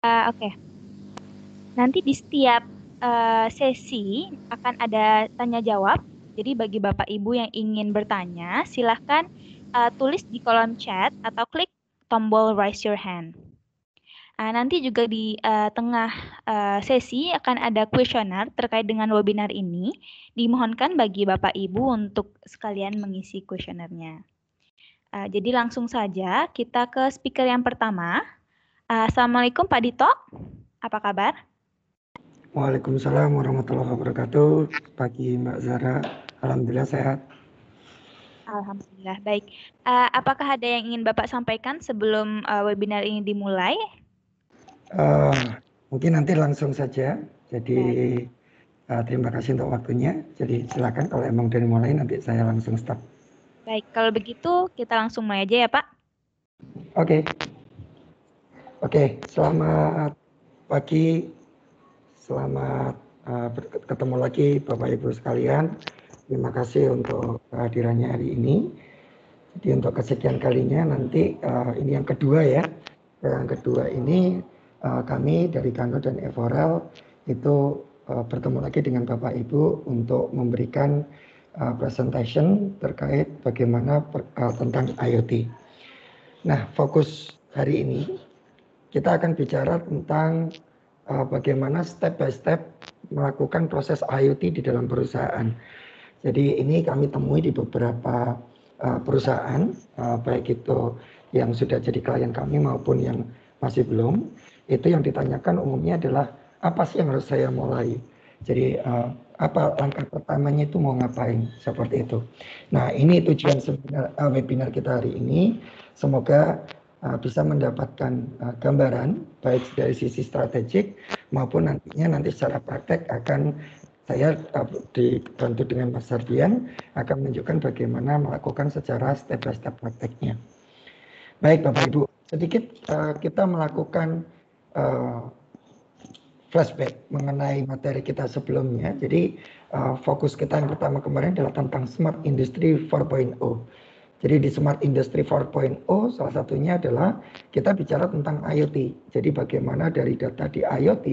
Oke, nanti di setiap sesi akan ada tanya jawab. Jadi bagi Bapak Ibu yang ingin bertanya, silahkan tulis di kolom chat atau klik tombol raise your hand. Nanti juga di tengah sesi akan ada kuesioner terkait dengan webinar ini. Dimohonkan bagi Bapak Ibu untuk sekalian mengisi kuesionernya. Jadi langsung saja kita ke speaker yang pertama. Assalamualaikum Pak Dito, apa kabar? Waalaikumsalam warahmatullahi wabarakatuh. Pagi Mbak Zara, alhamdulillah sehat. Alhamdulillah baik. Apakah ada yang ingin Bapak sampaikan sebelum webinar ini dimulai? Mungkin nanti langsung saja. Jadi Baik. terima kasih untuk waktunya. Jadi silakan kalau emang dari mulai nanti saya langsung start. Baik, kalau begitu kita langsung mulai aja ya Pak. Oke. Selamat pagi. Selamat ketemu lagi Bapak Ibu sekalian. Terima kasih untuk kehadirannya hari ini. Jadi untuk kesekian kalinya nanti ini yang kedua ya. Yang kedua ini kami dari Kantor dan Evoral itu bertemu lagi dengan Bapak Ibu untuk memberikan presentation terkait bagaimana tentang IoT. Nah, fokus hari ini kita akan bicara tentang bagaimana step by step melakukan proses IoT di dalam perusahaan. Jadi ini kami temui di beberapa perusahaan, baik itu yang sudah jadi klien kami maupun yang masih belum. Itu yang ditanyakan umumnya adalah apa sih yang harus saya mulai. Jadi apa langkah pertamanya itu mau ngapain, seperti itu. Nah ini tujuan webinar kita hari ini. Semoga bisa mendapatkan gambaran baik dari sisi strategik maupun nanti secara praktek akan saya dibantu dengan Mas Sardian akan menunjukkan bagaimana melakukan secara step by step prakteknya. Baik Bapak Ibu, sedikit kita melakukan flashback mengenai materi kita sebelumnya. Jadi fokus kita yang pertama kemarin adalah tentang Smart Industry 4.0. Jadi di Smart Industry 4.0 salah satunya adalah kita bicara tentang IoT. Jadi bagaimana dari data di IoT,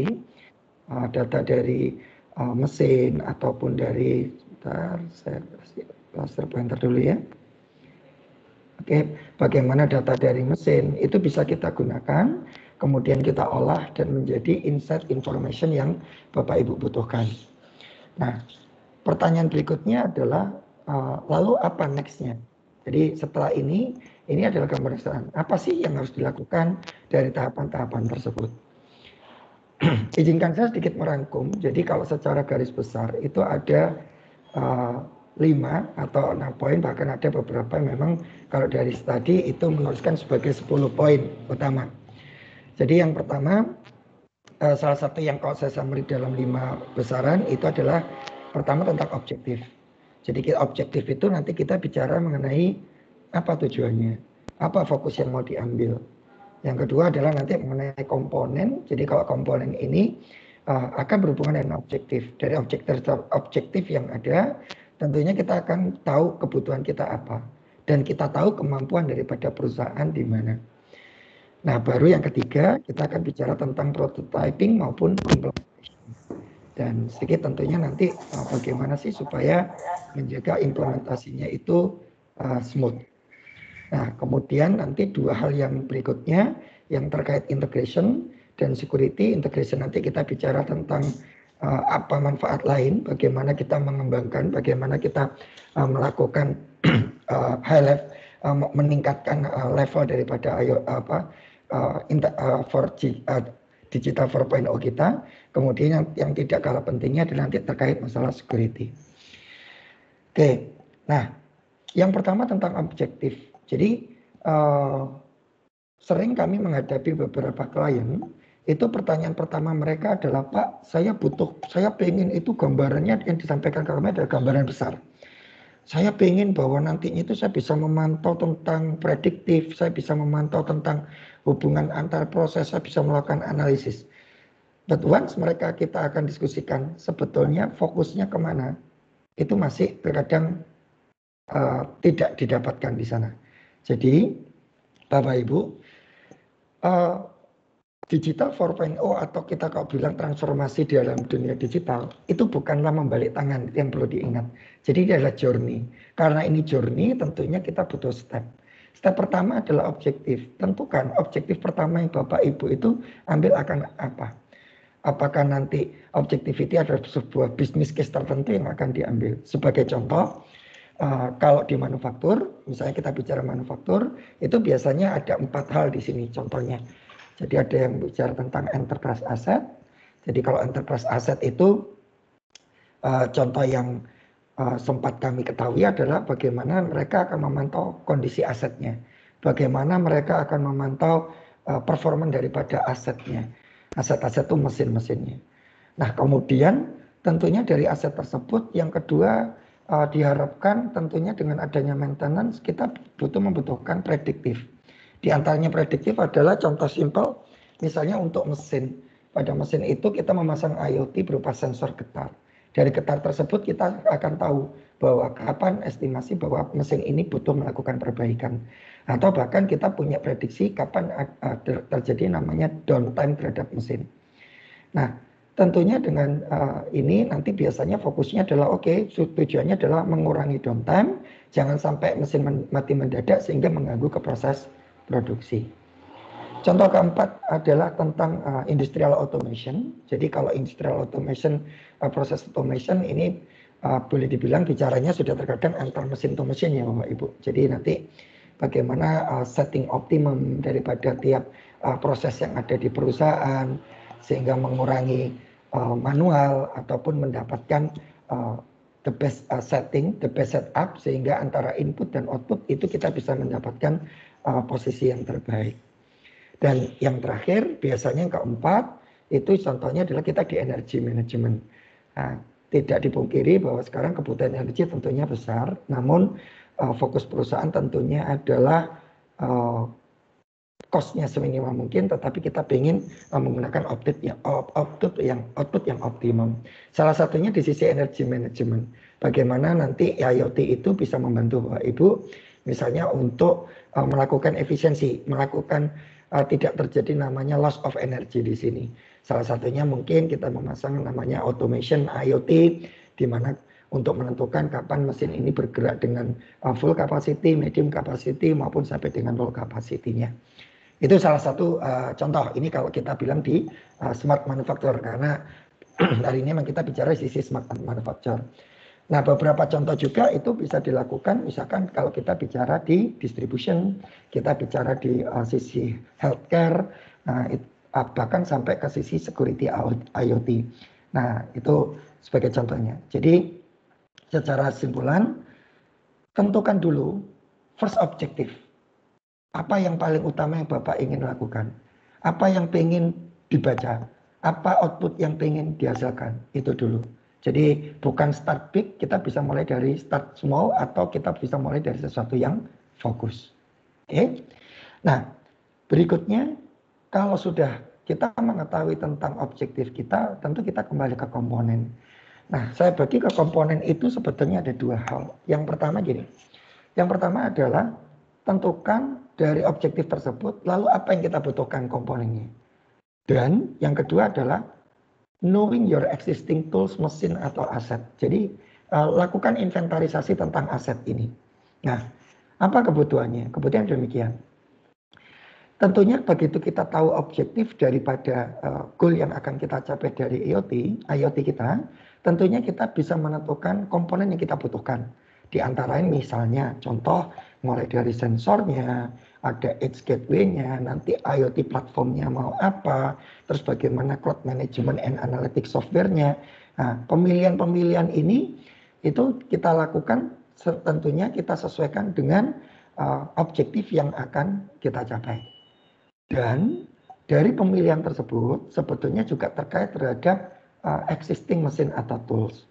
data dari mesin ataupun dari, saya kasih cluster pointer dulu ya. Oke, bagaimana data dari mesin itu bisa kita gunakan, kemudian kita olah dan menjadi insight information yang Bapak Ibu butuhkan. Nah, pertanyaan berikutnya adalah lalu apa nextnya? Jadi setelah ini adalah gambaran apa sih yang harus dilakukan dari tahapan-tahapan tersebut. Izinkan saya sedikit merangkum. Jadi kalau secara garis besar itu ada 5 atau 6 poin, bahkan ada beberapa yang memang kalau dari studi itu menuliskan sebagai 10 poin utama. Jadi yang pertama, salah satu yang kalau saya summary dalam 5 besaran itu adalah pertama tentang objektif. Jadi objektif itu nanti kita bicara mengenai apa tujuannya, apa fokus yang mau diambil. Yang kedua adalah nanti mengenai komponen. Jadi kalau komponen ini akan berhubungan dengan objektif. Dari objektif yang ada, tentunya kita akan tahu kebutuhan kita apa. Dan kita tahu kemampuan daripada perusahaan di mana. Nah, baru yang ketiga, kita akan bicara tentang prototyping maupun implementation. Dan sedikit tentunya nanti bagaimana sih supaya menjaga implementasinya itu smooth. Nah, kemudian nanti 2 hal yang berikutnya yang terkait integration dan security. Integration nanti kita bicara tentang apa manfaat lain, bagaimana kita mengembangkan, bagaimana kita melakukan high level, meningkatkan level daripada digital 4.0 kita. Kemudian yang tidak kalah pentingnya adalah nanti terkait masalah security. Oke, nah yang pertama tentang objektif. Jadi sering kami menghadapi beberapa klien, itu pertanyaan pertama mereka adalah, Pak, saya pengen itu gambarannya yang disampaikan ke kami adalah gambaran besar. Saya pengen bahwa nantinya itu saya bisa memantau tentang prediktif, saya bisa memantau tentang hubungan antar proses, saya bisa melakukan analisis. But once kita akan diskusikan sebetulnya fokusnya kemana, itu masih terkadang tidak didapatkan di sana. Jadi Bapak Ibu, digital 4.0 atau kita kalau bilang transformasi di dalam dunia digital itu bukanlah membalik tangan, yang perlu diingat. Jadi ini adalah journey. Karena ini journey tentunya kita butuh step. Step pertama adalah objektif. Tentukan objektif pertama yang Bapak Ibu itu ambil akan apa. Apakah nanti objectivity adalah sebuah bisnis case tertentu yang akan diambil. Sebagai contoh, kalau di manufaktur, misalnya kita bicara manufaktur, itu biasanya ada 4 hal di sini contohnya. Jadi ada yang bicara tentang enterprise asset. Jadi kalau enterprise asset itu contoh yang sempat kami ketahui adalah bagaimana mereka akan memantau kondisi asetnya. Bagaimana mereka akan memantau performa daripada asetnya. Aset-aset itu mesin-mesinnya. Nah kemudian tentunya dari aset tersebut yang kedua diharapkan tentunya dengan adanya maintenance kita membutuhkan prediktif. Di antaranya prediktif adalah contoh simpel, misalnya untuk mesin. Pada mesin itu kita memasang IoT berupa sensor getar. Dari getar tersebut kita akan tahu bahwa kapan estimasi bahwa mesin ini butuh melakukan perbaikan. Atau bahkan kita punya prediksi kapan terjadi namanya downtime terhadap mesin. Nah, tentunya dengan ini nanti biasanya fokusnya adalah tujuannya adalah mengurangi downtime, jangan sampai mesin mati mendadak sehingga mengganggu ke proses produksi. Contoh keempat adalah tentang industrial automation. Jadi kalau industrial automation, proses automation ini boleh dibilang bicaranya sudah terkadang antar mesin to mesin ya Bapak Ibu. Jadi nanti bagaimana setting optimum daripada tiap proses yang ada di perusahaan sehingga mengurangi manual ataupun mendapatkan the best setting, the best setup sehingga antara input dan output itu kita bisa mendapatkan posisi yang terbaik. Dan yang terakhir biasanya yang keempat itu contohnya adalah kita di energy management. Nah, tidak dipungkiri bahwa sekarang kebutuhan energi tentunya besar, namun fokus perusahaan tentunya adalah cost-nya seminimal mungkin, tetapi kita ingin menggunakan output yang optimum. Salah satunya di sisi energy management. Bagaimana nanti IoT itu bisa membantu Bapak Ibu, misalnya untuk melakukan efisiensi, melakukan tidak terjadi namanya loss of energy di sini. Salah satunya mungkin kita memasang namanya automation IoT, di mana untuk menentukan kapan mesin ini bergerak dengan full capacity, medium capacity, maupun sampai dengan low capacity-nya. Itu salah satu contoh. Ini kalau kita bilang di smart manufacture, karena hari ini memang kita bicara sisi smart manufacture. Nah, beberapa contoh juga itu bisa dilakukan, misalkan kalau kita bicara di distribution, kita bicara di sisi healthcare, bahkan sampai ke sisi security IoT. Nah, itu sebagai contohnya. Jadi, secara simpulan, tentukan dulu first objective. Apa yang paling utama yang Bapak ingin lakukan? Apa yang ingin dibaca? Apa output yang ingin dihasilkan? Itu dulu. Jadi bukan start big, kita bisa mulai dari start small atau kita bisa mulai dari sesuatu yang fokus. Oke. Nah, berikutnya kalau sudah kita mengetahui tentang objektif kita, tentu kita kembali ke komponen. Nah, saya bagi ke komponen itu sebetulnya ada 2 hal. Yang pertama gini. Yang pertama adalah tentukan dari objektif tersebut, lalu apa yang kita butuhkan komponennya. Dan yang kedua adalah knowing your existing tools, mesin atau aset. Jadi lakukan inventarisasi tentang aset ini. Nah, apa kebutuhannya? Kebutuhan demikian. Tentunya begitu kita tahu objektif daripada goal yang akan kita capai dari IoT kita, tentunya kita bisa menentukan komponen yang kita butuhkan. Di antara ini misalnya contoh mulai dari sensornya, ada edge gateway-nya, nanti IoT platformnya mau apa, terus bagaimana cloud management and analytics software-nya. Nah, pemilihan-pemilihan ini itu kita lakukan tentunya kita sesuaikan dengan objektif yang akan kita capai. Dan dari pemilihan tersebut sebetulnya juga terkait terhadap existing mesin atau tools.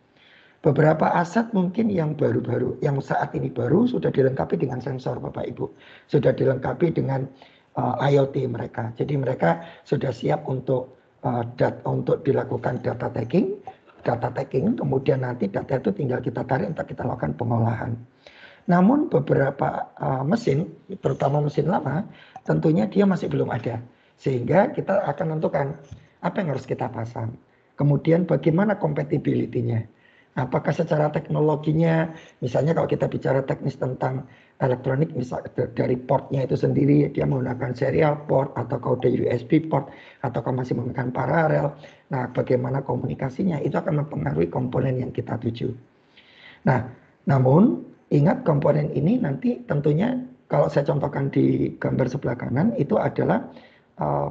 Beberapa aset mungkin yang baru-baru, yang saat ini baru sudah dilengkapi dengan sensor Bapak Ibu. Sudah dilengkapi dengan IoT mereka. Jadi mereka sudah siap untuk dilakukan data tagging, kemudian nanti data itu tinggal kita tarik untuk kita lakukan pengolahan. Namun beberapa mesin, terutama mesin lama, tentunya dia masih belum ada. Sehingga kita akan menentukan apa yang harus kita pasang. Kemudian bagaimana compatibility-nya. Apakah secara teknologinya, misalnya kalau kita bicara teknis tentang elektronik, misalnya dari portnya itu sendiri, dia menggunakan serial port, atau kode USB port, atau masih menggunakan paralel. Nah, bagaimana komunikasinya, itu akan mempengaruhi komponen yang kita tuju. Nah, namun ingat komponen ini nanti tentunya kalau saya contohkan di gambar sebelah kanan, itu adalah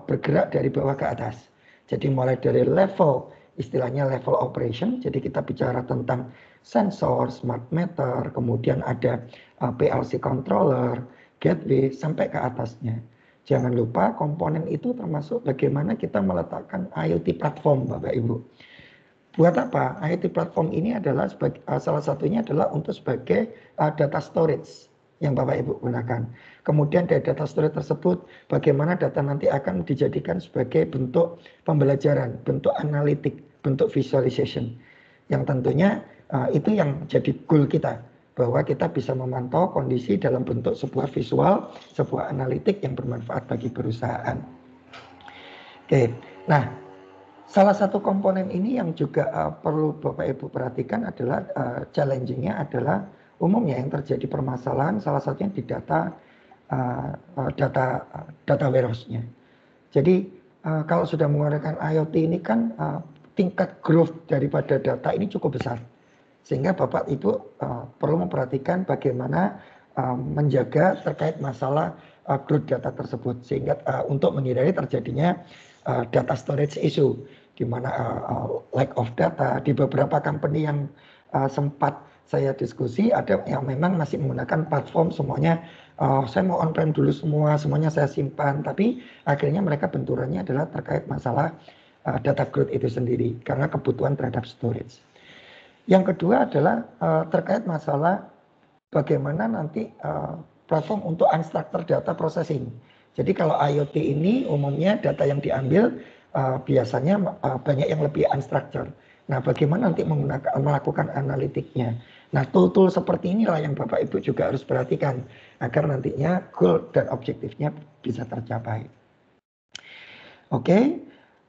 bergerak dari bawah ke atas. Jadi mulai dari level, istilahnya level operation, jadi kita bicara tentang sensor, smart meter, kemudian ada PLC controller, gateway, sampai ke atasnya. Jangan lupa komponen itu termasuk bagaimana kita meletakkan IoT platform, Bapak Ibu. Buat apa? IoT platform ini adalah salah satunya adalah untuk sebagai data storage yang Bapak Ibu gunakan. Kemudian dari data storage tersebut, bagaimana data nanti akan dijadikan sebagai bentuk pembelajaran, bentuk analitik, bentuk visualization. Yang tentunya itu yang jadi goal kita, bahwa kita bisa memantau kondisi dalam bentuk sebuah visual, sebuah analitik yang bermanfaat bagi perusahaan. Oke, nah salah satu komponen ini yang juga perlu Bapak Ibu perhatikan adalah challenging-nya adalah umumnya yang terjadi permasalahan salah satunya di data warehouse-nya. Jadi kalau sudah menggunakan IoT ini kan tingkat growth daripada data ini cukup besar. Sehingga Bapak Ibu perlu memperhatikan bagaimana menjaga terkait masalah growth data tersebut. Sehingga untuk menghindari terjadinya data storage issue, di mana lack of data di beberapa company yang sempat saya diskusi, ada yang memang masih menggunakan platform semuanya, saya mau on-prem dulu semuanya saya simpan, tapi akhirnya mereka benturannya adalah terkait masalah data growth itu sendiri, karena kebutuhan terhadap storage. Yang kedua adalah terkait masalah bagaimana nanti platform untuk unstructured data processing. Jadi kalau IoT ini umumnya data yang diambil biasanya banyak yang lebih unstructured. Nah, bagaimana nanti melakukan analitiknya. Nah, tool-tool seperti inilah yang Bapak Ibu juga harus perhatikan agar nantinya goal dan objektifnya bisa tercapai. Oke.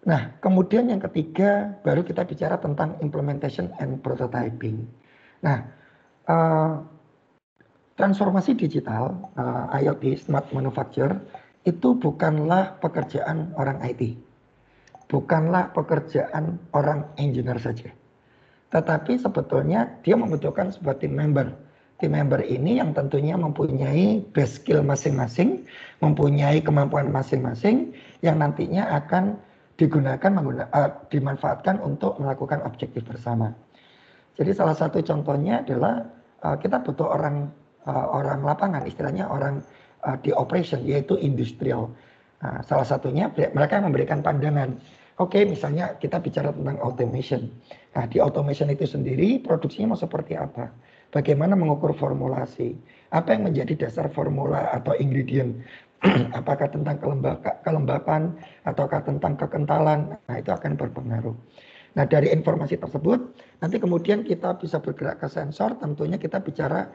Nah, kemudian yang ketiga baru kita bicara tentang implementation and prototyping. Nah, transformasi digital IoT smart manufacture itu bukanlah pekerjaan orang IT, bukanlah pekerjaan orang engineer saja, tetapi sebetulnya dia membutuhkan sebuah tim member. Tim member ini yang tentunya mempunyai base skill masing-masing, mempunyai kemampuan masing-masing yang nantinya akan dimanfaatkan untuk melakukan objektif bersama. Jadi salah satu contohnya adalah kita butuh orang lapangan, istilahnya orang di operation, yaitu industrial. Salah satunya mereka memberikan pandangan. Oke, misalnya kita bicara tentang automation. Nah, di automation itu sendiri produksinya mau seperti apa? Bagaimana mengukur formulasi? Apa yang menjadi dasar formula atau ingredient? Apakah tentang kelembapan ataukah tentang kekentalan? Nah, itu akan berpengaruh. Nah, dari informasi tersebut nanti kemudian kita bisa bergerak ke sensor, tentunya kita bicara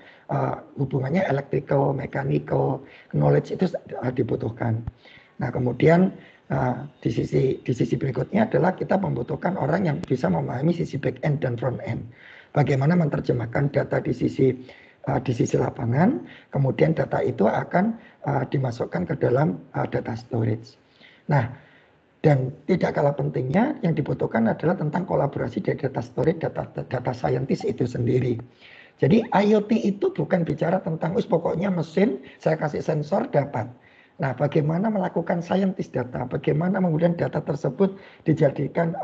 hubungannya electrical, mechanical, knowledge itu dibutuhkan. Nah, kemudian di sisi berikutnya adalah kita membutuhkan orang yang bisa memahami sisi back end dan front end. Bagaimana menerjemahkan data di sisi lapangan, kemudian data itu akan dimasukkan ke dalam data storage. Nah, dan tidak kalah pentingnya yang dibutuhkan adalah tentang kolaborasi dari data storage, data scientist itu sendiri. Jadi IoT itu bukan bicara tentang pokoknya mesin, saya kasih sensor dapat. Nah, bagaimana melakukan scientist data, bagaimana kemudian data tersebut dijadikan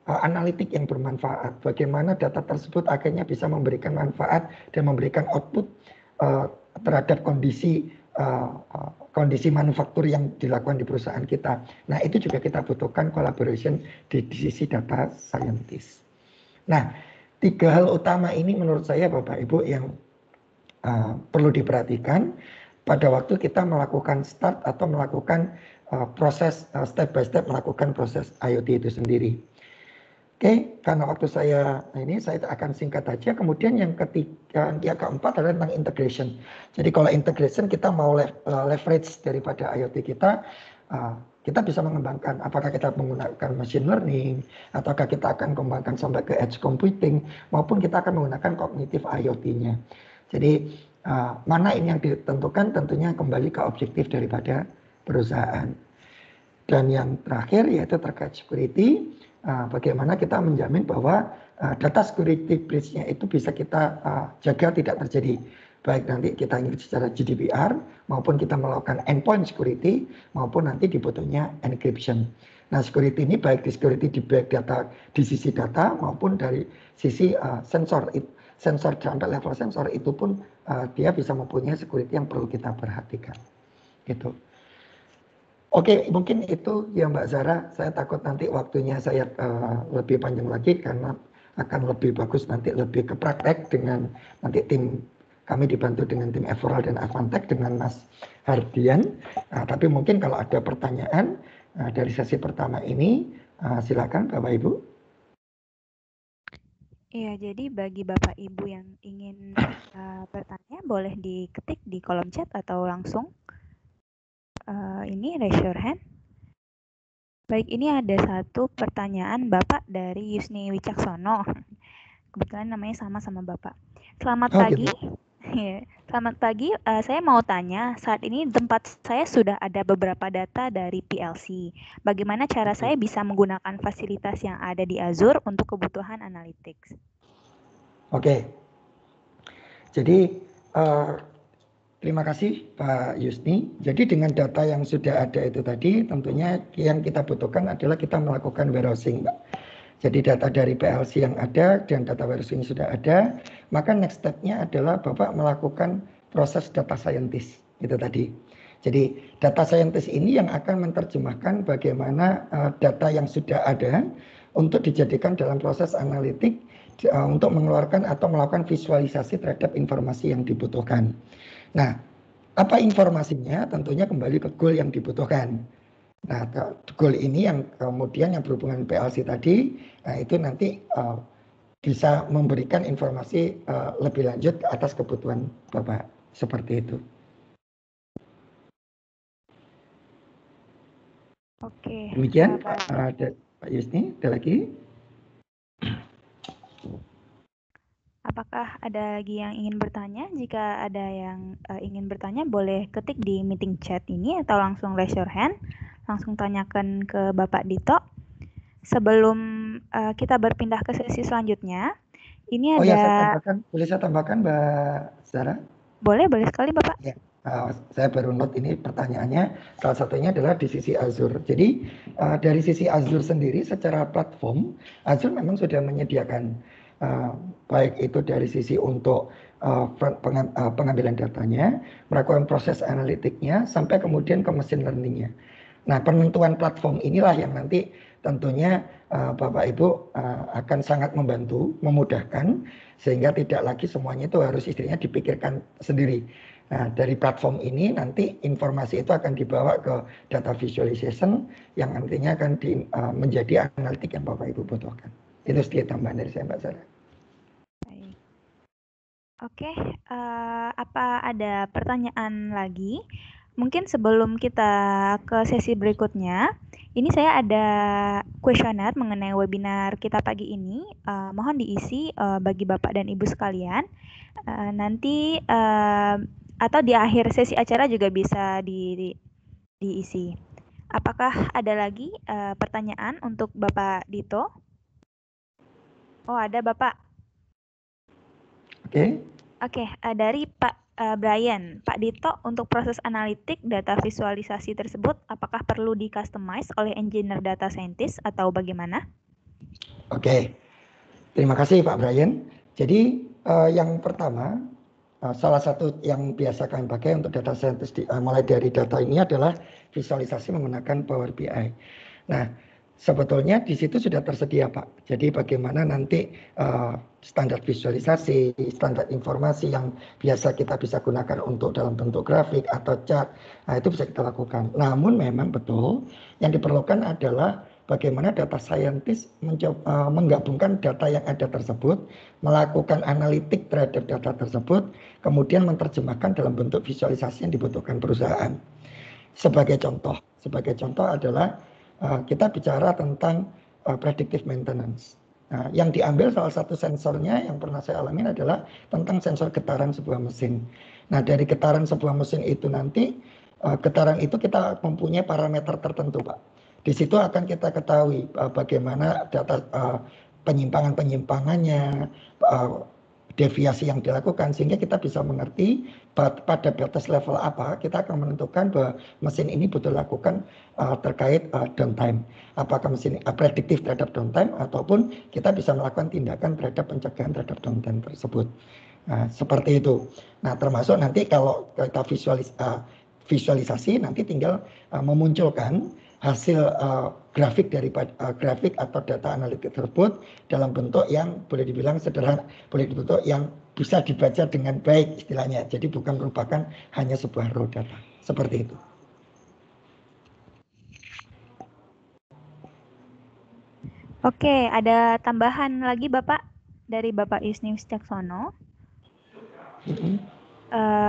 analitik yang bermanfaat, bagaimana data tersebut akhirnya bisa memberikan manfaat dan memberikan output terhadap kondisi manufaktur yang dilakukan di perusahaan kita. Nah, itu juga kita butuhkan collaboration di sisi data scientist. Nah, 3 hal utama ini menurut saya Bapak Ibu yang perlu diperhatikan pada waktu kita melakukan start atau melakukan proses step by step melakukan proses IoT itu sendiri. Oke, karena waktu saya akan singkat aja. Kemudian yang keempat adalah tentang integration. Jadi kalau integration kita mau leverage daripada IoT kita, kita bisa mengembangkan, apakah kita menggunakan machine learning, ataukah kita akan kembangkan sampai ke edge computing, maupun kita akan menggunakan cognitive IoT-nya. Jadi mana ini yang ditentukan, tentunya kembali ke objektif daripada perusahaan. Dan yang terakhir yaitu terkait security, bagaimana kita menjamin bahwa data security breach-nya itu bisa kita jaga tidak terjadi. Baik nanti kita ingin secara GDPR, maupun kita melakukan endpoint security, maupun nanti dibutuhnya encryption. Nah, security ini baik di security di back data, di sisi data, maupun dari sisi sensor. Sensor sampai level sensor itu pun dia bisa mempunyai security yang perlu kita perhatikan. Gitu. Oke, mungkin itu ya Mbak Zara. Saya takut nanti waktunya saya lebih panjang lagi karena akan lebih bagus nanti lebih ke praktek dengan nanti tim kami dibantu dengan tim Everal dan Avantek dengan Mas Hardian. Tapi mungkin kalau ada pertanyaan dari sesi pertama ini, silakan Bapak Ibu. Iya, jadi bagi Bapak Ibu yang ingin bertanya boleh diketik di kolom chat atau langsung ini raise your hand. Baik, ini ada satu pertanyaan Bapak dari Yusni Wicaksono. Kebetulan namanya sama Bapak. Selamat pagi. Gitu. Selamat pagi, saya mau tanya, saat ini di tempat saya sudah ada beberapa data dari PLC. Bagaimana cara saya bisa menggunakan fasilitas yang ada di Azure untuk kebutuhan analytics? Oke, jadi terima kasih Pak Yusni. Jadi dengan data yang sudah ada itu tadi, tentunya yang kita butuhkan adalah kita melakukan warehousing, Mbak. Jadi data dari PLC yang ada dan data warehousing sudah ada, maka next step-nya adalah Bapak melakukan proses data scientist itu tadi. Jadi data scientist ini yang akan menerjemahkan bagaimana data yang sudah ada untuk dijadikan dalam proses analitik untuk mengeluarkan atau melakukan visualisasi terhadap informasi yang dibutuhkan. Nah, apa informasinya? Tentunya kembali ke goal yang dibutuhkan. Nah, goal ini yang kemudian yang berhubungan PLC tadi, itu nanti bisa memberikan informasi lebih lanjut ke atas kebutuhan Bapak. Seperti itu. Oke. Demikian Pak Yusni, ada lagi? Apakah ada lagi yang ingin bertanya? Jika ada yang ingin bertanya, boleh ketik di meeting chat ini atau langsung raise your hand. Langsung tanyakan ke Bapak Dito. Sebelum kita berpindah ke sesi selanjutnya, ini ada... Oh ya, boleh saya tambahkan Mbak Zara? Boleh sekali Bapak. Ya, saya baru note ini pertanyaannya, salah satunya adalah di sisi Azure. Jadi dari sisi Azure sendiri secara platform, Azure memang sudah menyediakan baik itu dari sisi untuk pengambilan datanya, melakukan proses analitiknya, sampai kemudian ke machine learning-nya. Nah, penentuan platform inilah yang nanti tentunya Bapak Ibu akan sangat membantu, memudahkan, sehingga tidak lagi semuanya itu harus istilahnya dipikirkan sendiri. Nah, dari platform ini nanti informasi itu akan dibawa ke data visualization yang nantinya akan menjadi analitik yang Bapak Ibu butuhkan. Itu sedikit tambahan dari saya, Mbak Zara. Baik. Oke, apa ada pertanyaan lagi? Mungkin sebelum kita ke sesi berikutnya, ini saya ada kuesioner mengenai webinar kita pagi ini. Mohon diisi bagi Bapak dan Ibu sekalian. Nanti atau di akhir sesi acara juga bisa diisi. Apakah ada lagi pertanyaan untuk Bapak Dito? Oh, ada Bapak. Oke, dari Pak Brian, Pak Dito, untuk proses analitik data visualisasi tersebut, apakah perlu di-customize oleh engineer data scientist atau bagaimana? Oke, terima kasih Pak Brian. Jadi yang pertama, salah satu yang biasa kami pakai untuk data scientist mulai dari data ini adalah visualisasi menggunakan Power BI. Nah, sebetulnya di situ sudah tersedia Pak. Jadi bagaimana nanti standar visualisasi, standar informasi yang biasa kita bisa gunakan untuk dalam bentuk grafik atau chart, nah itu bisa kita lakukan. Namun memang betul yang diperlukan adalah bagaimana data scientist menggabungkan data yang ada tersebut, melakukan analitik terhadap data tersebut, kemudian menerjemahkan dalam bentuk visualisasi yang dibutuhkan perusahaan. Sebagai contoh, Sebagai contoh adalah kita bicara tentang predictive maintenance. Nah, yang diambil salah satu sensornya yang pernah saya alami adalah tentang sensor getaran sebuah mesin. Nah, dari getaran sebuah mesin itu nanti, getaran itu kita mempunyai parameter tertentu, Pak. Di situ akan kita ketahui bagaimana data penyimpangan-penyimpangannya, deviasi yang dilakukan, sehingga kita bisa mengerti pada batas level apa kita akan menentukan bahwa mesin ini butuh lakukan terkait downtime. Apakah mesin prediktif terhadap downtime ataupun kita bisa melakukan tindakan terhadap pencegahan terhadap downtime tersebut. Nah, seperti itu. Nah, termasuk nanti kalau kita visualisasi nanti tinggal memunculkan hasil grafik grafik atau data analitik tersebut dalam bentuk yang boleh dibilang sederhana, boleh dibentuk yang bisa dibaca dengan baik istilahnya. Jadi bukan merupakan hanya sebuah raw data. Seperti itu. Oke, ada tambahan lagi Bapak dari Bapak Isni Wicaksono.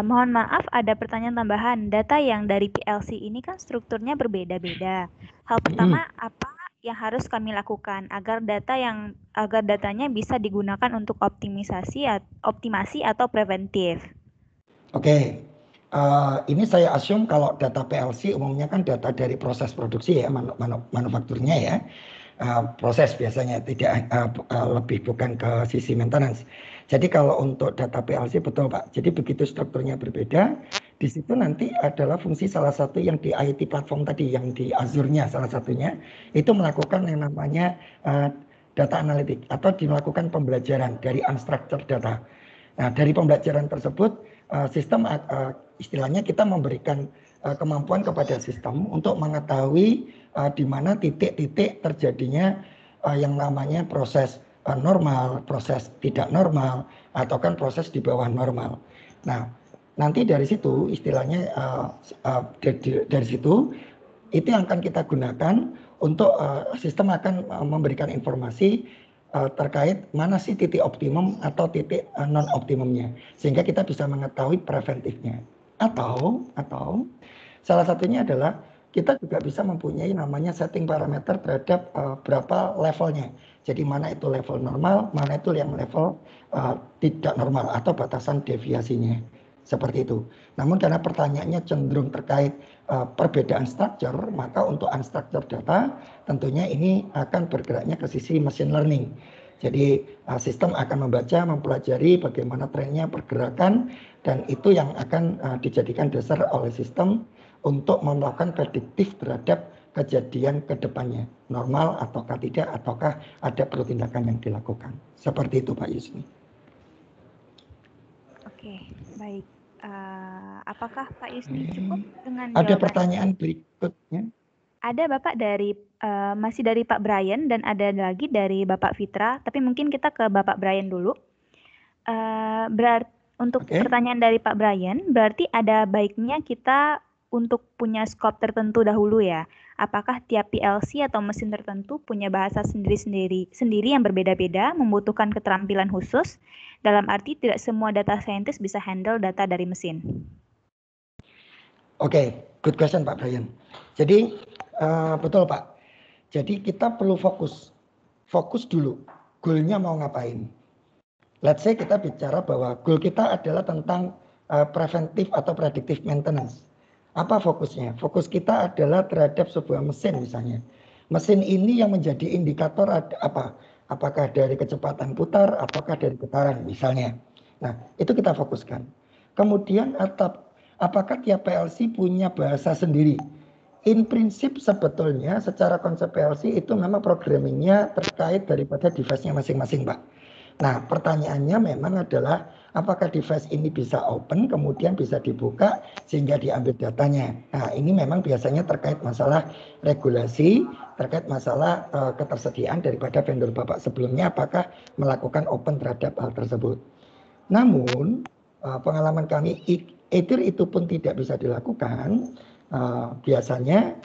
Mohon maaf, ada pertanyaan tambahan. Data yang dari PLC ini kan strukturnya berbeda-beda. Hal pertama, apa yang harus kami lakukan agar datanya bisa digunakan untuk optimasi atau preventif? Oke, ini saya assume kalau data PLC umumnya kan data dari proses produksi ya, manufakturnya ya. Proses biasanya tidak lebih bukan ke sisi maintenance. Jadi kalau untuk data PLC betul Pak. Jadi begitu strukturnya berbeda, di situ nanti adalah fungsi salah satu yang di IT platform tadi, yang di Azure-nya salah satunya, itu melakukan yang namanya data analitik atau dilakukan pembelajaran dari unstructured data. Nah, dari pembelajaran tersebut, sistem istilahnya kita memberikan kemampuan kepada sistem untuk mengetahui di mana titik-titik terjadinya yang namanya proses normal, proses tidak normal, atau kan proses di bawah normal. Nah, nanti dari situ istilahnya dari situ itu yang akan kita gunakan untuk sistem akan memberikan informasi terkait mana sih titik optimum atau titik non optimumnya, sehingga kita bisa mengetahui preventifnya. Atau salah satunya adalah kita juga bisa mempunyai namanya setting parameter terhadap berapa levelnya. Jadi mana itu level normal, mana itu yang level tidak normal atau batasan deviasinya. Seperti itu. Namun karena pertanyaannya cenderung terkait perbedaan structure, maka untuk unstructured data tentunya ini akan bergeraknya ke sisi machine learning. Jadi sistem akan membaca, mempelajari bagaimana trennya pergerakan, dan itu yang akan dijadikan dasar oleh sistem untuk melakukan prediktif terhadap kejadian ke depannya, normal ataukah tidak, ataukah ada perlu tindakan yang dilakukan. Seperti itu Pak Yusni. Oke, baik. Apakah Pak Yusni cukup dengan Ada jawaban? pertanyaan berikutnya? Ada Bapak masih dari Pak Brian dan ada lagi dari Bapak Fitra, tapi mungkin kita ke Bapak Brian dulu. Untuk pertanyaan dari Pak Brian, berarti ada baiknya kita untuk punya scope tertentu dahulu ya. Apakah tiap PLC atau mesin tertentu punya bahasa sendiri yang berbeda-beda, membutuhkan keterampilan khusus, dalam arti tidak semua data scientist bisa handle data dari mesin? Oke, good question Pak Brian. Jadi betul Pak. Jadi kita perlu fokus dulu. Goalnya mau ngapain? Let's say kita bicara bahwa goal kita adalah tentang preventif atau predictive maintenance. Apa fokusnya? Fokus kita adalah terhadap sebuah mesin misalnya. Mesin ini yang menjadi indikator apa? Apakah dari kecepatan putar, ataukah dari getaran misalnya. Nah, itu kita fokuskan. Kemudian apakah tiap PLC punya bahasa sendiri? In prinsip sebetulnya secara konsep PLC itu memang programmingnya terkait daripada device-nya masing-masing Pak. Nah pertanyaannya memang adalah apakah device ini bisa open kemudian bisa dibuka sehingga diambil datanya. Nah ini memang biasanya terkait masalah regulasi, terkait masalah ketersediaan daripada vendor Bapak sebelumnya apakah melakukan open terhadap hal tersebut. Namun pengalaman kami either itu pun tidak bisa dilakukan, biasanya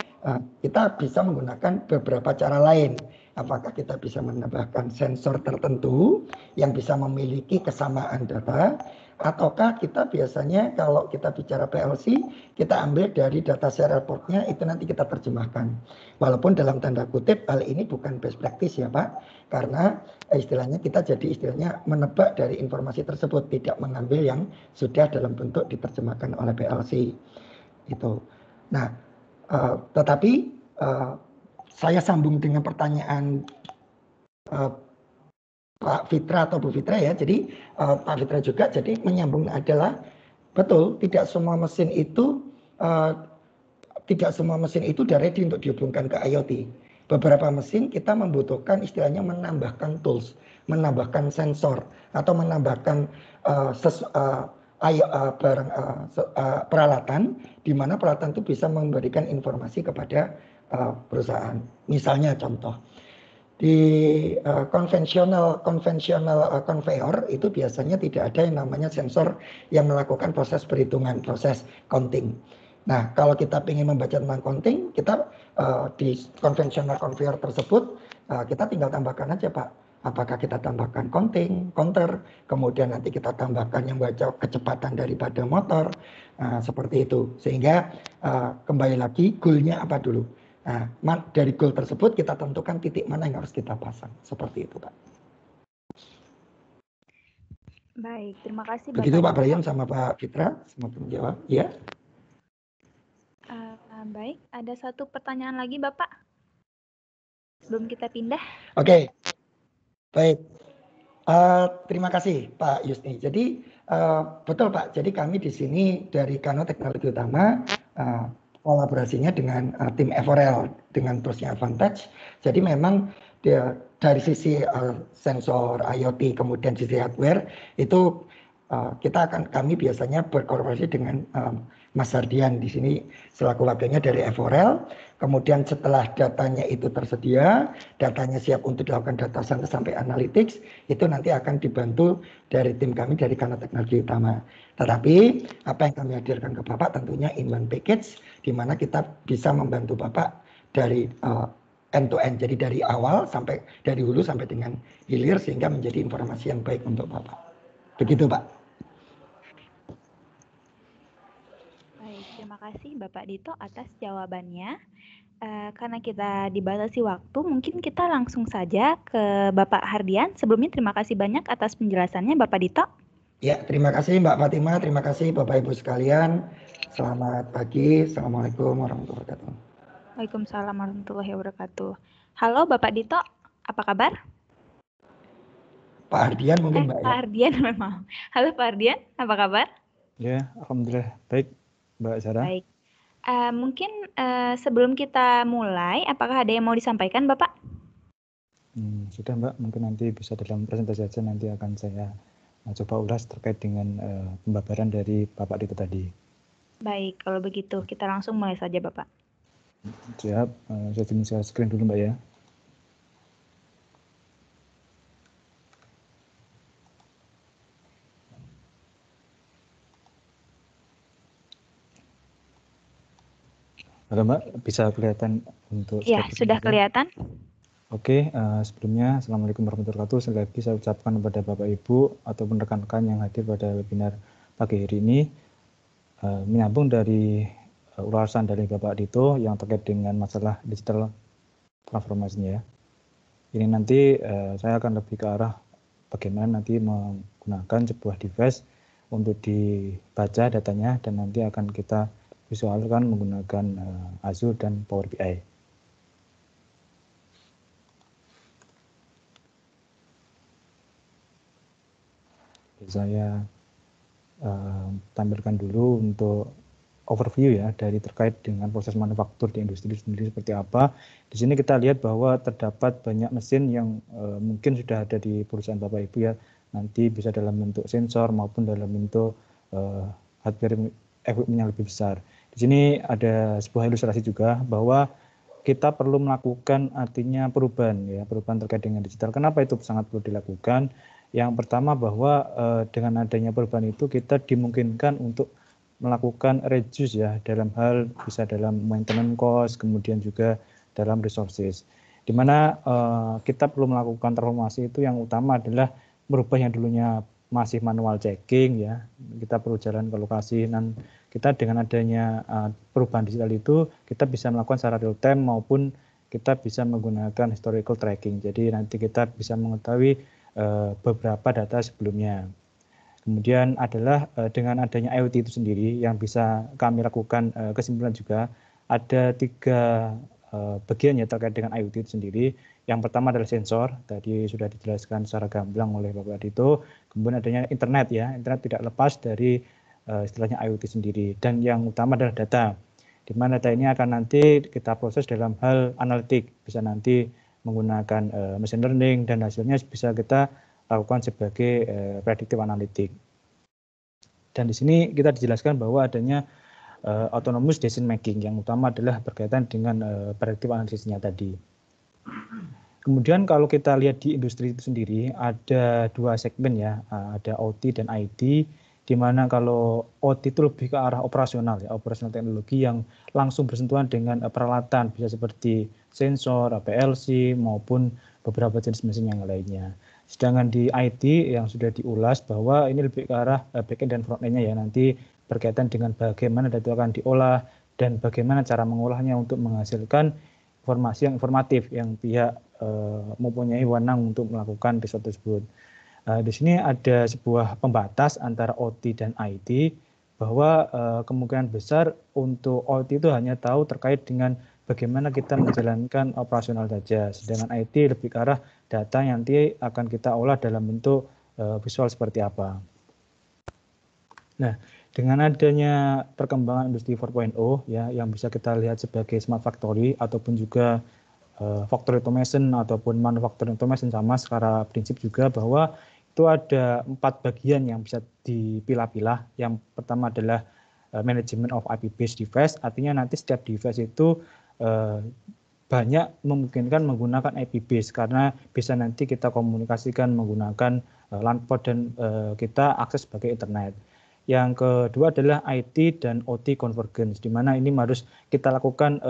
kita bisa menggunakan beberapa cara lain. Apakah kita bisa menambahkan sensor tertentu yang bisa memiliki kesamaan data, ataukah kita biasanya kalau kita bicara PLC, kita ambil dari data serial portnya, itu nanti kita terjemahkan. Walaupun dalam tanda kutip hal ini bukan best practice ya Pak, karena istilahnya kita jadi istilahnya menebak dari informasi tersebut, tidak mengambil yang sudah dalam bentuk diterjemahkan oleh PLC. Itu. Nah, tetapi saya sambung dengan pertanyaan Pak Fitra atau Bu Fitra ya. Jadi Pak Fitra juga jadi menyambung adalah betul tidak semua mesin itu sudah ready untuk dihubungkan ke IoT. Beberapa mesin kita membutuhkan istilahnya menambahkan tools, menambahkan sensor atau menambahkan peralatan di mana peralatan itu bisa memberikan informasi kepada perusahaan. Misalnya contoh di konvensional conveyor itu biasanya tidak ada yang namanya sensor yang melakukan proses perhitungan, proses counting. Nah, kalau kita ingin membaca tentang counting, kita di konvensional conveyor tersebut kita tinggal tambahkan aja Pak. Apakah kita tambahkan counting, counter, kemudian nanti kita tambahkan yang baca kecepatan daripada motor, seperti itu. Sehingga kembali lagi goalnya apa dulu. Nah, dari goal tersebut kita tentukan titik mana yang harus kita pasang. Seperti itu, Pak. Baik, terima kasih Begitu Pak Brian sama Pak Fitra, semoga menjawab. Ya. Baik, ada satu pertanyaan lagi Bapak. Sebelum kita pindah. Oke, baik. Terima kasih Pak Yusni. Jadi betul Pak, jadi kami di sini dari Kano Teknologi Utama kolaborasinya dengan tim Evorel dengan toolsnya Advantage. Jadi memang dari sisi sensor IoT kemudian sisi hardware itu kami biasanya berkolaborasi dengan Mas Hardian di sini selaku wakilnya dari Evorel. Kemudian setelah datanya itu tersedia, datanya siap untuk dilakukan data science sampai analytics, itu nanti akan dibantu dari tim kami dari Kano Teknologi Utama. Tetapi apa yang kami hadirkan ke Bapak tentunya in one package, di mana kita bisa membantu Bapak dari end to end, jadi dari awal sampai dari hulu sampai dengan hilir sehingga menjadi informasi yang baik untuk Bapak. Begitu Pak. Baik, terima kasih Bapak Dito atas jawabannya. Karena kita dibatasi waktu, mungkin kita langsung saja ke Bapak Hardian. Sebelumnya terima kasih banyak atas penjelasannya Bapak Dito. Ya, terima kasih Mbak Fatima, terima kasih Bapak Ibu sekalian. Selamat pagi, Assalamualaikum warahmatullahi wabarakatuh. Waalaikumsalam warahmatullahi wabarakatuh. Halo Bapak Dito, apa kabar? Pak Hardian mungkin Mbak Pak Hardian memang. Halo Pak Hardian, apa kabar? Ya, alhamdulillah baik Mbak Sarah. Baik. Mungkin sebelum kita mulai, apakah ada yang mau disampaikan Bapak? Sudah Mbak, mungkin nanti bisa dalam presentasi saja nanti akan saya coba ulas terkait dengan pembabaran dari Bapak Dito tadi. Baik, kalau begitu kita langsung mulai saja Bapak. Siap, saya share screen dulu Mbak ya. Halo Mbak, bisa kelihatan untuk ya, sudah kelihatan. Oke, sebelumnya Assalamualaikum warahmatullahi wabarakatuh. Sekali lagi saya ucapkan kepada Bapak Ibu ataupun rekan-rekan yang hadir pada webinar pagi hari ini, menyambung dari ulasan dari Bapak Dito yang terkait dengan masalah digital transformasinya. Ini nanti saya akan lebih ke arah bagaimana nanti menggunakan sebuah device untuk dibaca datanya dan nanti akan kita visualkan menggunakan Azure dan Power BI. Saya tampilkan dulu untuk overview ya dari terkait dengan proses manufaktur di industri sendiri seperti apa. Di sini kita lihat bahwa terdapat banyak mesin yang mungkin sudah ada di perusahaan Bapak Ibu ya. Nanti bisa dalam bentuk sensor maupun dalam bentuk hardware equipment yang lebih besar. Di sini ada sebuah ilustrasi juga bahwa kita perlu melakukan artinya perubahan terkait dengan digital. Kenapa itu sangat perlu dilakukan? Yang pertama bahwa dengan adanya perubahan itu kita dimungkinkan untuk melakukan reduce ya dalam hal bisa dalam maintenance cost, kemudian juga dalam resources. Di mana kita perlu melakukan transformasi itu yang utama adalah merubah yang dulunya masih manual checking ya, kita perlu jalan ke lokasi, dan kita dengan adanya perubahan digital itu kita bisa melakukan secara real time maupun kita bisa menggunakan historical tracking. Jadi nanti kita bisa mengetahui beberapa data sebelumnya. Kemudian adalah dengan adanya IoT itu sendiri yang bisa kami lakukan kesimpulan juga ada 3 bagian ya terkait dengan IoT itu sendiri. Yang pertama adalah sensor, tadi sudah dijelaskan secara gamblang oleh Bapak Adito. Kemudian adanya internet ya, internet tidak lepas dari istilahnya IoT sendiri. Dan yang utama adalah data, di mana data ini akan nanti kita proses dalam hal analitik, bisa nanti menggunakan machine learning dan hasilnya bisa kita lakukan sebagai predictive analytic. Dan di sini kita dijelaskan bahwa adanya autonomous decision making yang utama adalah berkaitan dengan predictive analisisnya tadi. Kemudian kalau kita lihat di industri itu sendiri ada 2 segmen ya, ada OT dan IT, di mana kalau OT itu lebih ke arah operasional ya, operasional teknologi yang langsung bersentuhan dengan peralatan, bisa seperti sensor, PLC maupun beberapa jenis mesin yang lainnya. Sedangkan di IT yang sudah diulas bahwa ini lebih ke arah backend dan frontend-nya ya, nanti berkaitan dengan bagaimana data akan diolah dan bagaimana cara mengolahnya untuk menghasilkan informasi yang informatif yang pihak mempunyai wewenang untuk melakukan riset tersebut. Di sini ada sebuah pembatas antara OT dan IT bahwa kemungkinan besar untuk OT itu hanya tahu terkait dengan bagaimana kita menjalankan operasional saja, sedangkan IT lebih ke arah data yang nanti akan kita olah dalam bentuk visual seperti apa. Nah, dengan adanya perkembangan industri 4.0 ya, yang bisa kita lihat sebagai smart factory ataupun juga factory automation ataupun manufacturing automation sama secara prinsip juga bahwa itu ada 4 bagian yang bisa dipilah-pilah. Yang pertama adalah management of IP-based device, artinya nanti setiap device itu banyak memungkinkan menggunakan IP base karena bisa nanti kita komunikasikan menggunakan LAN port dan kita akses sebagai internet. Yang kedua adalah IT dan OT convergence, di mana ini harus kita lakukan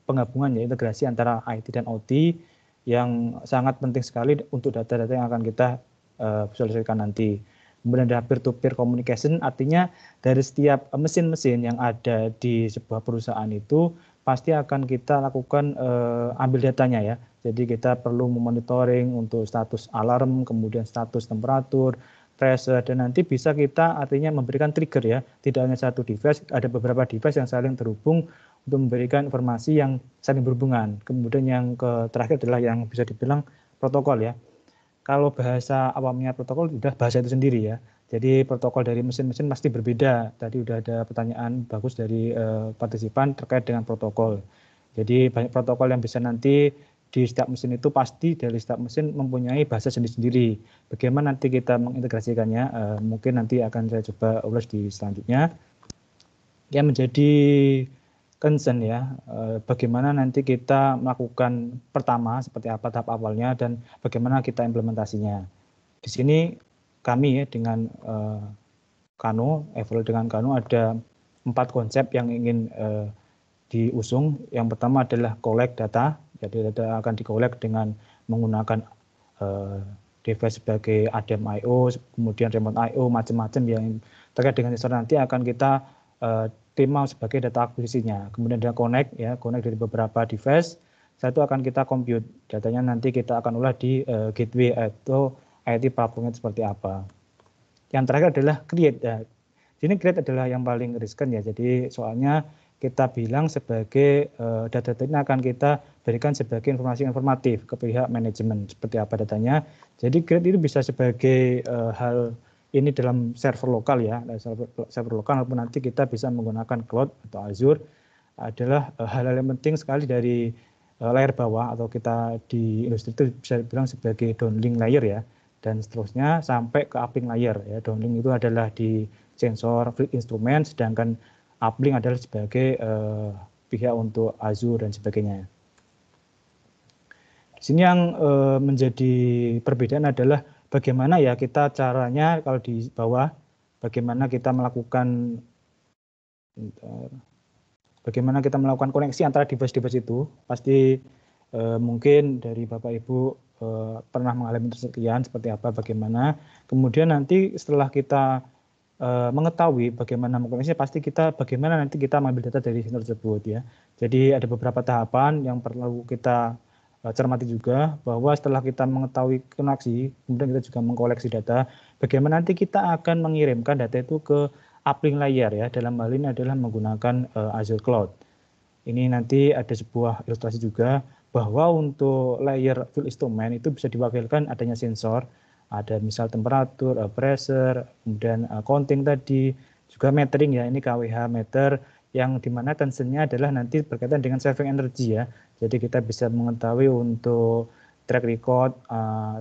penggabungan ya, integrasi antara IT dan OT yang sangat penting sekali untuk data-data yang akan kita visualisasikan nanti. Kemudian ada peer-to-peer communication, artinya dari setiap mesin-mesin yang ada di sebuah perusahaan itu pasti akan kita lakukan ambil datanya ya. Jadi kita perlu memonitoring untuk status alarm, kemudian status temperatur, pressure, dan nanti bisa kita artinya memberikan trigger ya. Tidak hanya satu device, ada beberapa device yang saling terhubung untuk memberikan informasi yang saling berhubungan. Kemudian yang terakhir adalah yang bisa dibilang protokol ya. Kalau bahasa awamnya protokol sudah bahasa itu sendiri ya. Jadi protokol dari mesin-mesin pasti berbeda. Tadi sudah ada pertanyaan bagus dari partisipan terkait dengan protokol. Jadi banyak protokol yang bisa nanti di setiap mesin itu pasti dari setiap mesin mempunyai bahasa sendiri-sendiri. Bagaimana nanti kita mengintegrasikannya, mungkin nanti akan saya coba ulas di selanjutnya. Yang menjadi concern ya, bagaimana nanti kita melakukan pertama seperti apa tahap awalnya dan bagaimana kita implementasinya. Di sini kami ya dengan Kano, Evolve dengan Kano ada 4 konsep yang ingin diusung. Yang pertama adalah collect data, jadi data akan di-collect dengan menggunakan device sebagai ADM I/O, kemudian remote I/O, macam-macam yang terkait dengan sensor nanti akan kita terima sebagai data akuisisinya. Kemudian ada connect ya, connect dari beberapa device. Satu akan kita compute, datanya nanti kita akan ulah di gateway atau IoT platformnya seperti apa. Yang terakhir adalah create. Ya. Ini create adalah yang paling riskan ya. Jadi soalnya kita bilang sebagai data-data ini akan kita berikan sebagai informasi informatif ke pihak manajemen seperti apa datanya. Jadi create itu bisa sebagai hal ini dalam server lokal ya, server lokal maupun nanti kita bisa menggunakan cloud atau Azure adalah hal-hal yang penting sekali dari layer bawah atau kita di industri itu bisa dibilang sebagai downlink layer ya, dan seterusnya sampai ke uplink layer ya. Downlink itu adalah di sensor, fleet instrumen, sedangkan uplink adalah sebagai pihak untuk Azure dan sebagainya. Di sini yang menjadi perbedaan adalah bagaimana ya kita caranya kalau di bawah, bagaimana kita melakukan koneksi antara device-device itu. Pasti mungkin dari Bapak Ibu pernah mengalami sekian, seperti apa, bagaimana. Kemudian nanti setelah kita mengetahui bagaimana mengkoneksinya, pasti bagaimana nanti kita mengambil data dari sensor tersebut ya. Jadi ada beberapa tahapan yang perlu kita cermati juga, bahwa setelah kita mengetahui koneksi, kemudian kita juga mengkoleksi data, bagaimana nanti kita akan mengirimkan data itu ke uplink layer ya. Dalam hal ini adalah menggunakan Azure Cloud. Ini nanti ada sebuah ilustrasi juga bahwa untuk layer field instrument itu bisa diwakilkan adanya sensor, ada misal temperatur, pressure, kemudian counting tadi, juga metering ya, ini KWH meter, yang dimana tensionnya adalah nanti berkaitan dengan saving energy ya. Jadi kita bisa mengetahui untuk track record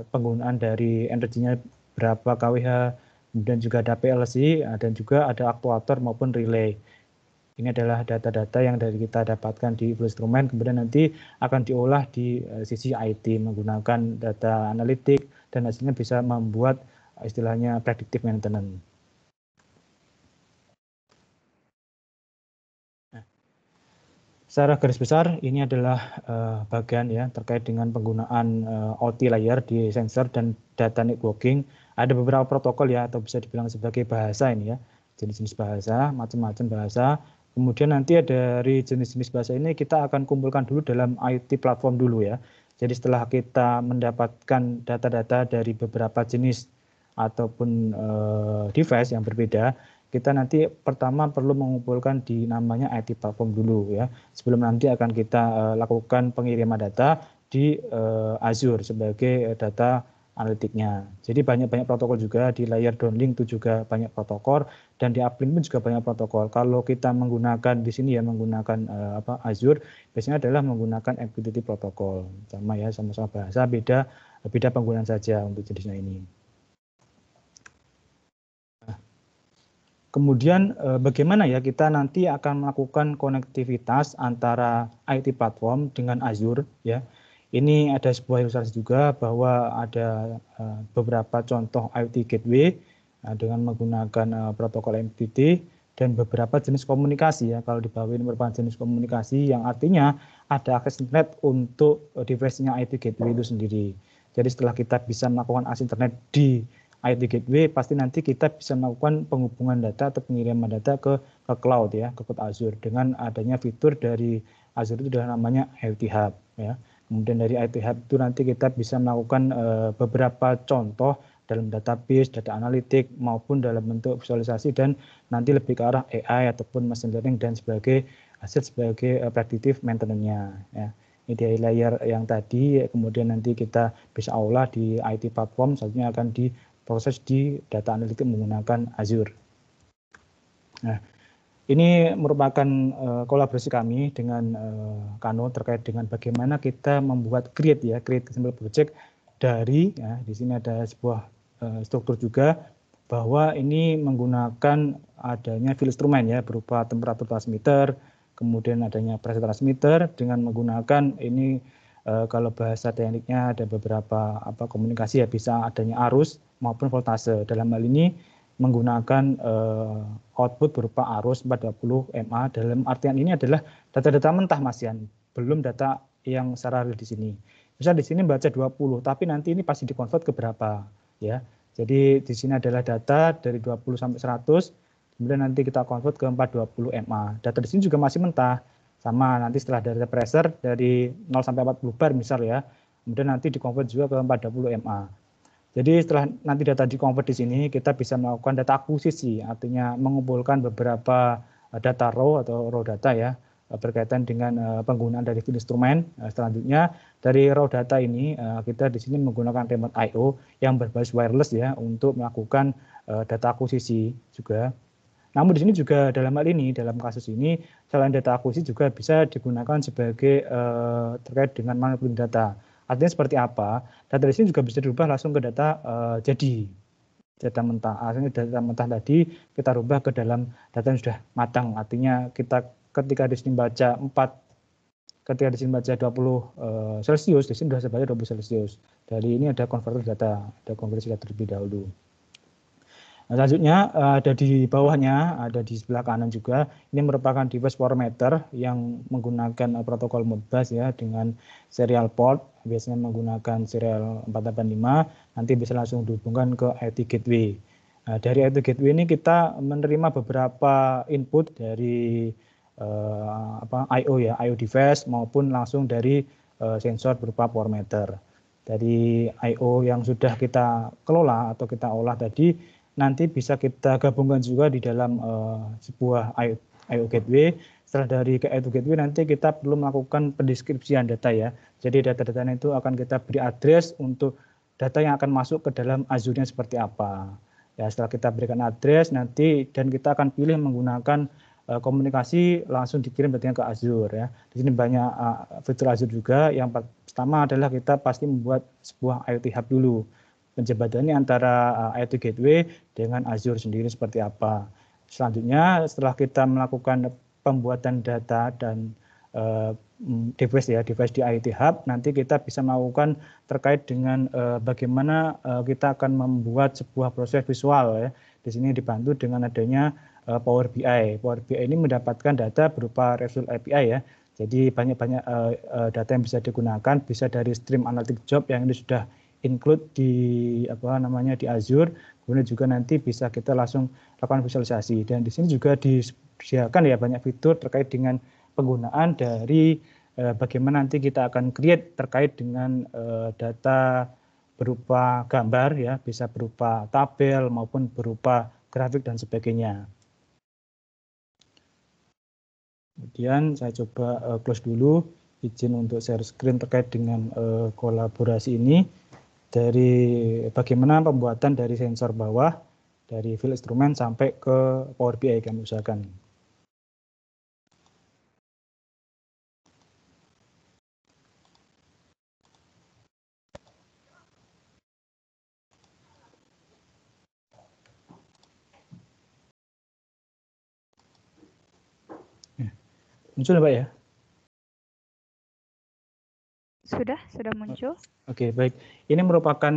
penggunaan dari energinya berapa KWH, kemudian juga ada PLC, dan juga ada aktuator maupun relay. Ini adalah data-data yang dari kita dapatkan di field instrument, kemudian nanti akan diolah di sisi IT menggunakan data analitik, dan hasilnya bisa membuat istilahnya predictive maintenance. Nah, secara garis besar ini adalah bagian ya terkait dengan penggunaan OT layer di sensor dan data networking. Ada beberapa protokol ya, atau bisa dibilang sebagai bahasa ini ya, jenis-jenis bahasa, macam-macam bahasa. Kemudian nanti dari jenis-jenis bahasa ini kita akan kumpulkan dulu dalam IoT platform dulu ya. Jadi setelah kita mendapatkan data-data dari beberapa jenis ataupun device yang berbeda, kita nanti pertama perlu mengumpulkan di namanya IoT platform dulu ya. Sebelum nanti akan kita lakukan pengiriman data di Azure sebagai data analitiknya. Jadi banyak-banyak protokol juga, di layer downlink itu juga banyak protokol, dan di uplink pun juga banyak protokol. Kalau kita menggunakan di sini ya, menggunakan Azure, biasanya adalah menggunakan MQTT protokol. Sama ya, sama-sama bahasa, beda penggunaan saja untuk jenisnya ini. Nah, kemudian bagaimana ya kita nanti akan melakukan konektivitas antara IT platform dengan Azure ya. Ini ada sebuah ilustrasi juga bahwa ada beberapa contoh IoT gateway dengan menggunakan protokol MQTT dan beberapa jenis komunikasi ya. Kalau di bawah ini merupakan jenis komunikasi yang artinya ada akses internet untuk device-nya IoT gateway itu sendiri. Jadi setelah kita bisa melakukan akses internet di IoT gateway, pasti nanti kita bisa melakukan penghubungan data atau pengiriman data ke cloud ya, ke cloud Azure, dengan adanya fitur dari Azure itu adalah namanya IoT Hub ya. Kemudian dari IoT Hub itu nanti kita bisa melakukan beberapa contoh dalam database, data analitik, maupun dalam bentuk visualisasi, dan nanti lebih ke arah AI ataupun machine learning dan sebagai hasil sebagai predictive maintenance-nya ya. Ini dari layer yang tadi, kemudian nanti kita bisa olah di IT platform, selanjutnya akan diproses di data analitik menggunakan Azure. Nah, ini merupakan kolaborasi kami dengan Kano terkait dengan bagaimana kita membuat create simple project dari ya, di sini ada sebuah struktur juga bahwa ini menggunakan adanya field instrument ya, berupa temperatur transmitter, kemudian adanya pressure transmitter dengan menggunakan ini kalau bahasa tekniknya ada beberapa komunikasi ya, bisa adanya arus maupun voltase. Dalam hal ini menggunakan output berupa arus 420 mA. Dalam artian ini adalah data-data mentah Mas Yan, belum data yang secara real di sini. Misal di sini baca 20, tapi nanti ini pasti dikonvert ke berapa ya. Jadi di sini adalah data dari 20 sampai 100, kemudian nanti kita convert ke 420 mA. Data di sini juga masih mentah. Sama nanti setelah data pressure dari 0 sampai 40 bar misal ya. Kemudian nanti dikonvert juga ke 420 mA. Jadi setelah nanti data di-convert di sini, kita bisa melakukan data akuisisi, artinya mengumpulkan beberapa data raw atau raw data ya, berkaitan dengan penggunaan dari field instrument. Selanjutnya dari raw data ini kita di sini menggunakan remote I/O yang berbasis wireless ya untuk melakukan data akuisisi juga. Namun di sini juga dalam hal ini, dalam kasus ini, selain data akuisisi juga bisa digunakan sebagai terkait dengan monitoring data. Artinya seperti apa? Data di sini juga bisa dirubah langsung ke data jadi, data mentah. Artinya data mentah tadi kita rubah ke dalam data yang sudah matang. Artinya kita ketika di sini baca 4, ketika di sini baca 20 Celsius, di sini sudah sebagai 20 Celsius. Dari ini ada konversi data, ada konversi data terlebih dahulu. Nah, selanjutnya ada di bawahnya, ada di sebelah kanan juga. Ini merupakan device power meter yang menggunakan protokol Modbus ya dengan serial port, biasanya menggunakan serial 485, nanti bisa langsung dihubungkan ke IoT gateway. Nah, dari IoT gateway ini kita menerima beberapa input dari I/O ya, I/O device maupun langsung dari sensor berupa power meter. Dari I/O yang sudah kita kelola atau kita olah tadi, nanti bisa kita gabungkan juga di dalam sebuah I/O gateway. Setelah dari I/O gateway nanti kita perlu melakukan pendeskripsian data ya. Jadi data-data itu akan kita beri address untuk data yang akan masuk ke dalam Azure-nya seperti apa. Ya, setelah kita berikan address nanti dan kita akan pilih menggunakan komunikasi langsung dikirim datanya ke Azure ya. Di sini banyak fitur Azure juga. Yang pertama adalah kita pasti membuat sebuah IoT Hub dulu. Penjembatannya antara IoT Gateway dengan Azure sendiri seperti apa. Selanjutnya setelah kita melakukan pembuatan data dan device di IoT Hub, nanti kita bisa melakukan terkait dengan bagaimana kita akan membuat sebuah proses visual ya. Di sini dibantu dengan adanya Power BI. Power BI ini mendapatkan data berupa result API ya. Jadi banyak-banyak data yang bisa digunakan, bisa dari stream analytic job yang ini sudah include di di Azure, kemudian juga nanti bisa kita langsung lakukan visualisasi. Dan di sini juga disediakan ya banyak fitur terkait dengan penggunaan dari bagaimana nanti kita akan create terkait dengan data berupa gambar ya, bisa berupa tabel maupun berupa grafik dan sebagainya. Kemudian saya coba close dulu, izin untuk share screen terkait dengan kolaborasi ini. Dari bagaimana pembuatan dari sensor bawah, dari field instrument sampai ke Power BI kami usahakan. Muncul Pak ya? Sudah muncul. Oke, baik. Ini merupakan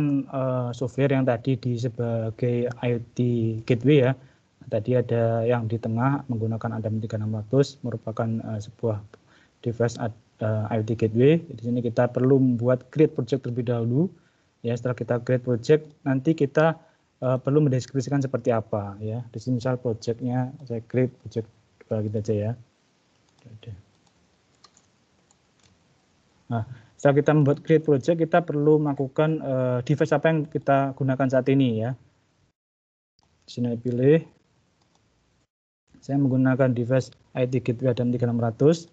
software yang tadi di sebagai IoT Gateway ya. Tadi ada yang di tengah menggunakan Adam 3600 merupakan sebuah device IoT Gateway. Di sini kita perlu membuat create project terlebih dahulu. Ya, setelah kita create project, nanti kita perlu mendeskripsikan seperti apa ya. Di sini misal projectnya saya create project gitu aja ya. Nah, setelah kita membuat create project, kita perlu melakukan device apa yang kita gunakan saat ini ya. Di sini saya pilih. Saya menggunakan device IoT Gateway Adam 3600.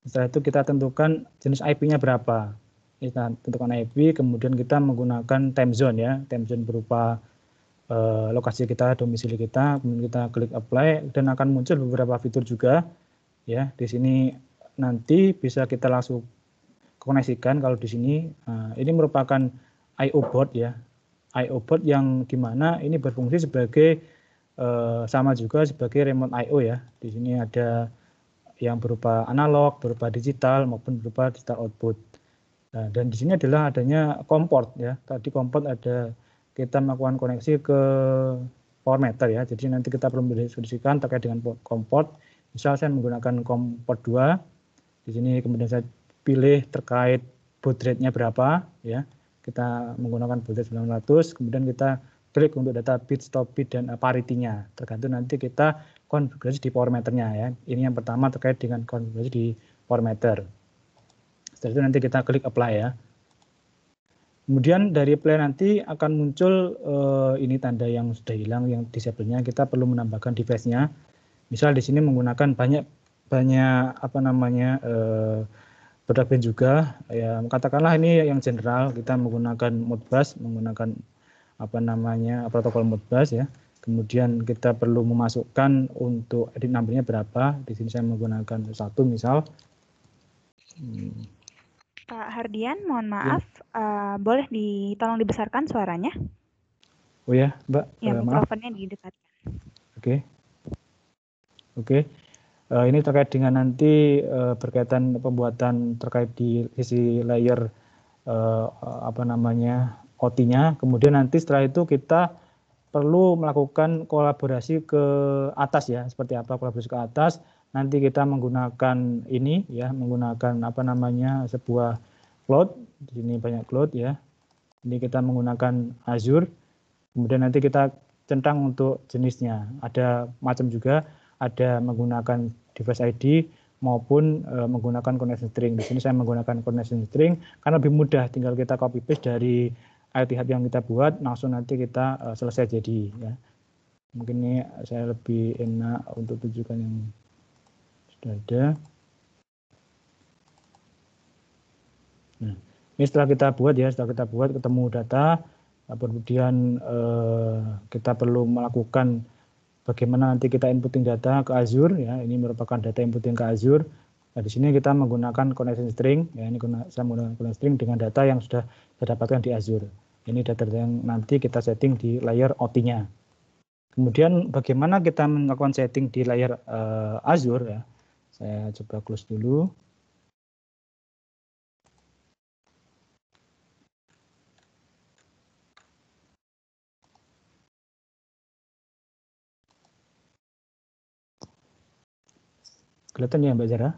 Setelah itu kita tentukan jenis IP-nya berapa. Kita tentukan IP, kemudian kita menggunakan time zone ya. Time zone berupa lokasi kita, domisili kita, kemudian kita klik apply dan akan muncul beberapa fitur juga ya. Di sini nanti bisa kita langsung koneksikan kalau di sini. Ini merupakan I/O board ya. I/O board yang dimana ini berfungsi sebagai sama juga sebagai remote I/O ya. Di sini ada yang berupa analog, berupa digital maupun berupa digital output. Nah, dan di sini adalah adanya COM port ya. Tadi COM port ada kita melakukan koneksi ke power meter ya. Jadi nanti kita perlu mendiskusikan terkait dengan COM port. Misal saya menggunakan COM port 2. Di sini kemudian saya pilih terkait baud rate-nya berapa ya. Kita menggunakan baud rate 900, kemudian kita klik untuk data bit, stop bit dan parity-nya. Tergantung nanti kita konfigurasi di power meter-nya ya. Ini yang pertama terkait dengan konfigurasi di power meter. Setelah itu nanti kita klik apply ya. Kemudian dari apply nanti akan muncul ini tanda yang sudah hilang, yang disable-nya. Kita perlu menambahkan device-nya. Misal di sini menggunakan banyak produk band juga ya, katakanlah ini yang general, kita menggunakan Modbus, menggunakan protokol Modbus ya. Kemudian kita perlu memasukkan untuk edit number-nya berapa. Di sini saya menggunakan 1 misal. Pak Hardian, mohon maaf, boleh tolong dibesarkan suaranya? Oh ya, Mbak. Ya, mikrofonnya didekatkan. Oke. Ini terkait dengan nanti berkaitan pembuatan terkait di sisi layer OT-nya. Kemudian nanti setelah itu kita perlu melakukan kolaborasi ke atas ya. Seperti apa kolaborasi ke atas? Nanti kita menggunakan ini ya, menggunakan apa namanya sebuah cloud. Di sini banyak cloud ya. Ini kita menggunakan Azure. Kemudian nanti kita centang untuk jenisnya. Ada macam juga, ada menggunakan device ID maupun menggunakan connection string. Di sini saya menggunakan connection string karena lebih mudah, tinggal kita copy paste dari IoT Hub yang kita buat, langsung nanti kita selesai jadi ya. Mungkin ini saya lebih enak untuk tunjukkan yang sudah ada. Nah, ini setelah kita buat ya, setelah kita buat ketemu data, kemudian kita perlu melakukan bagaimana nanti kita inputting data ke Azure ya. Ini merupakan data inputting ke Azure. Nah, di sini kita menggunakan connection string ya. Ini saya menggunakan connection string dengan data yang sudah saya dapatkan di Azure. Ini data yang nanti kita setting di layer OT-nya. Kemudian bagaimana kita melakukan setting di layer Azure ya. Saya coba close dulu. Kelihatan ya Mbak Zara?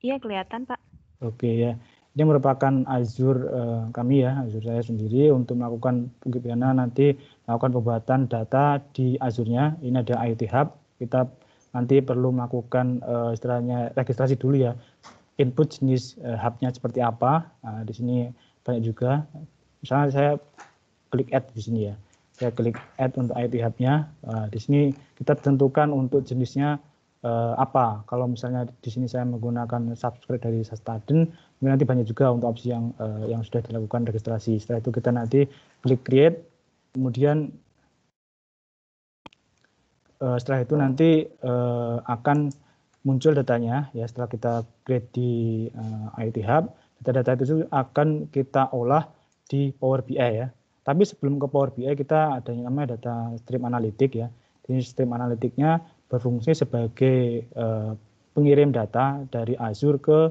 Iya kelihatan Pak. Oke ya, ini merupakan Azure kami ya, Azure saya sendiri untuk melakukan bagaimana nanti melakukan pembuatan data di Azure-nya. Ini ada IoT Hub, kita nanti perlu melakukan istilahnya registrasi dulu ya, input jenis hub-nya seperti apa. Nah, di sini banyak juga, misalnya saya klik add di sini ya, saya klik add untuk IoT Hub-nya. Di sini kita tentukan untuk jenisnya apa. Kalau misalnya di sini saya menggunakan subscribe dari Sastaden, nanti banyak juga untuk opsi yang sudah dilakukan registrasi. Setelah itu kita nanti klik create, kemudian setelah itu nanti akan muncul datanya ya. Setelah kita create di IoT Hub, data-data itu akan kita olah di Power BI ya. Tapi sebelum ke Power BI kita ada yang namanya data stream analytic ya. Jadi stream analytiknya berfungsi sebagai pengirim data dari Azure ke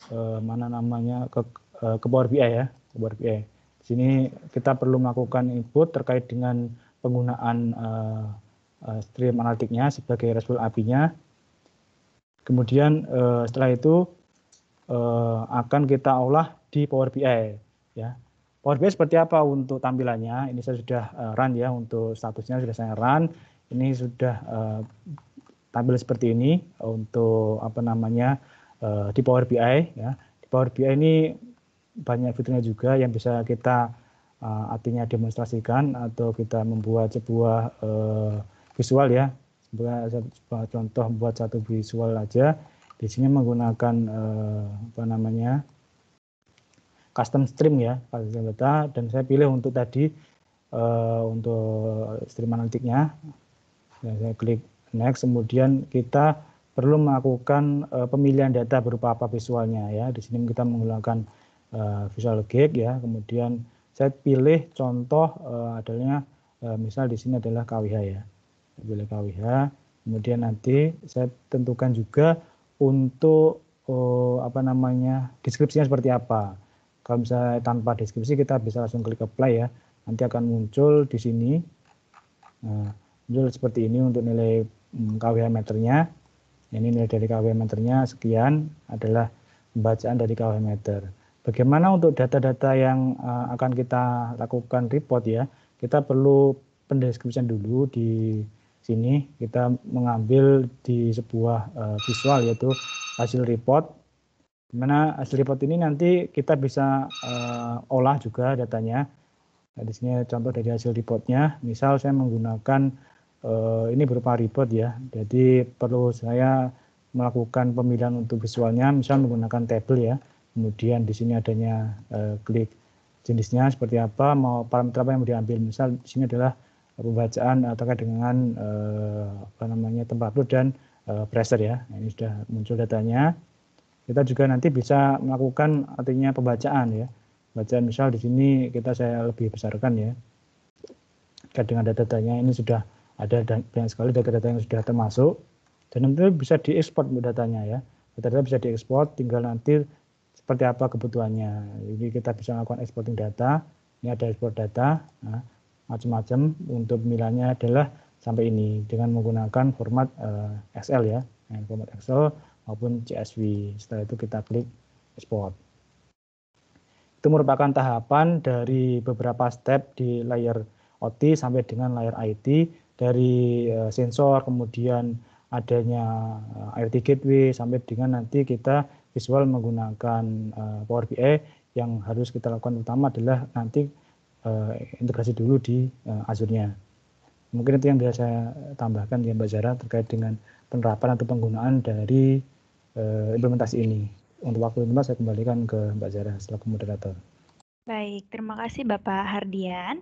ke Power BI ya, ke Power BI. Di sini kita perlu melakukan input terkait dengan penggunaan stream analytiknya sebagai RESTful API-nya. Kemudian setelah itu akan kita olah di Power BI ya. Power BI seperti apa untuk tampilannya? Ini saya sudah run ya, untuk statusnya sudah saya run. Ini sudah tampil seperti ini untuk apa namanya di Power BI ya. Di Power BI ini banyak fiturnya juga yang bisa kita artinya demonstrasikan atau kita membuat sebuah visual ya. Sebuah contoh buat satu visual aja. Di sini menggunakan apa namanya custom stream ya, custom data, dan saya pilih untuk tadi untuk stream analitiknya. Saya klik next, kemudian kita perlu melakukan pemilihan data berupa apa visualnya ya. Di sini kita menggunakan visual gig ya. Kemudian saya pilih contoh adalah misal di sini adalah KWH ya. Saya pilih KWH. Kemudian nanti saya tentukan juga untuk apa namanya deskripsinya seperti apa. Kalau misalnya tanpa deskripsi kita bisa langsung klik apply ya. Nanti akan muncul di sini. Nah, muncul seperti ini untuk nilai KWH meternya. Ini nilai dari KWH meternya sekian adalah pembacaan dari KWH meter. Bagaimana untuk data-data yang akan kita lakukan report ya? Kita perlu pendeskripsian dulu di sini. Kita mengambil di sebuah visual yaitu hasil report. Dimana hasil report ini nanti kita bisa olah juga datanya. Nah, di sini contoh dari hasil reportnya. Misal saya menggunakan ini berupa report ya, jadi perlu saya melakukan pemilihan untuk visualnya, misal menggunakan table ya. Kemudian di sini adanya klik jenisnya seperti apa, mau parameter apa yang mau diambil. Misal di sini adalah pembacaan terkait dengan apa namanya temperatur dan pressure ya. Nah, ini sudah muncul datanya. Kita juga nanti bisa melakukan artinya pembacaan ya. Bacaan misal di sini saya lebih besarkan ya. Terkait dengan data-datanya ini sudah ada banyak sekali data-data yang sudah termasuk, dan nanti bisa diekspor datanya ya. Data-data bisa diekspor, tinggal nanti seperti apa kebutuhannya. Jadi kita bisa melakukan exporting data. Ini ada export data, nah, macam-macam. Untuk pemilihannya adalah sampai ini dengan menggunakan format Excel ya, format Excel maupun CSV. Setelah itu kita klik export. Itu merupakan tahapan dari beberapa step di layer OT sampai dengan layer IT, dari sensor, kemudian adanya IoT gateway, sampai dengan nanti kita visual menggunakan Power BI. Yang harus kita lakukan utama adalah nanti integrasi dulu di Azure-nya. Mungkin itu yang bisa saya tambahkan ya Mbak Zara terkait dengan penerapan atau penggunaan dari implementasi ini. Untuk waktu ini saya kembalikan ke Mbak Zara selaku moderator. Baik, terima kasih Bapak Hardian.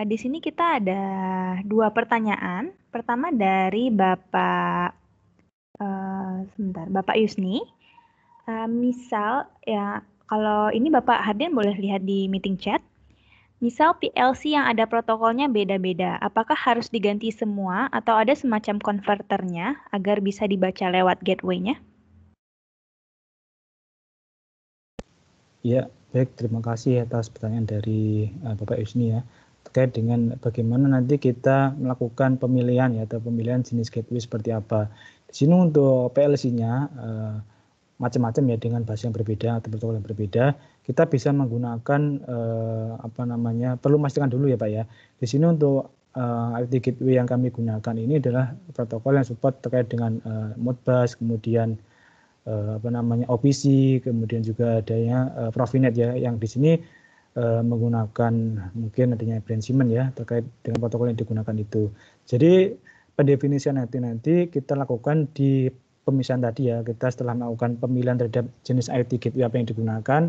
Di sini kita ada 2 pertanyaan. Pertama dari Bapak Bapak Yusni. Misal ya, kalau ini Bapak Hardian boleh lihat di meeting chat. Misal PLC yang ada protokolnya beda-beda, apakah harus diganti semua atau ada semacam konverternya agar bisa dibaca lewat gateway-nya? Ya, baik, terima kasih atas pertanyaan dari Bapak Yusni ya, terkait dengan bagaimana nanti kita melakukan pemilihan ya, atau pemilihan jenis gateway seperti apa. Di sini untuk PLC-nya macam-macam ya, dengan bahasa yang berbeda atau protokol yang berbeda. Kita bisa menggunakan perlu memastikan dulu ya Pak ya. Di sini untuk IoT gateway yang kami gunakan ini adalah protokol yang support terkait dengan Modbus, kemudian OPC, kemudian juga adanya Profinet ya, yang di sini menggunakan mungkin adanya brand Siemens ya, terkait dengan protokol yang digunakan itu. Jadi pendefinisian nanti kita lakukan di pemisahan tadi ya. Kita setelah melakukan pemilihan terhadap jenis IoT gateway apa yang digunakan,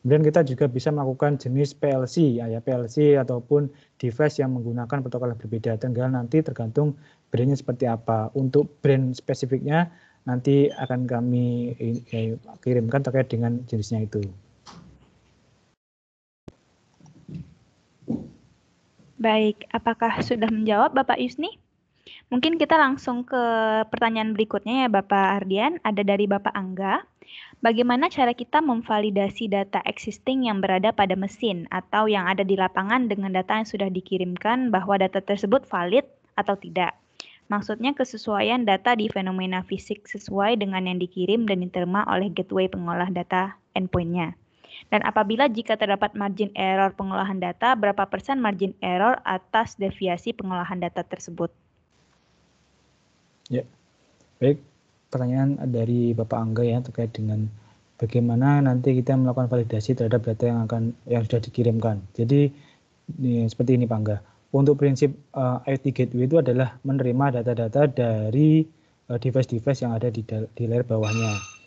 kemudian kita juga bisa melakukan jenis PLC ya, PLC ataupun device yang menggunakan protokol yang berbeda. Tinggal nanti tergantung brandnya seperti apa. Untuk brand spesifiknya nanti akan kami kirimkan terkait dengan jenisnya itu. Baik, apakah sudah menjawab Bapak Yusni? Mungkin kita langsung ke pertanyaan berikutnya ya Bapak Ardian, ada dari Bapak Angga. Bagaimana cara kita memvalidasi data existing yang berada pada mesin atau yang ada di lapangan dengan data yang sudah dikirimkan bahwa data tersebut valid atau tidak? Maksudnya kesesuaian data di fenomena fisik sesuai dengan yang dikirim dan diterima oleh gateway pengolah data endpoint-nya. Dan apabila jika terdapat margin error pengolahan data, berapa persen margin error atas deviasi pengolahan data tersebut? Ya, baik. Pertanyaan dari Bapak Angga ya, terkait dengan bagaimana nanti kita melakukan validasi terhadap data yang sudah dikirimkan. Jadi seperti ini Pak Angga. Untuk prinsip IoT Gateway itu adalah menerima data-data dari device-device yang ada di layer bawahnya.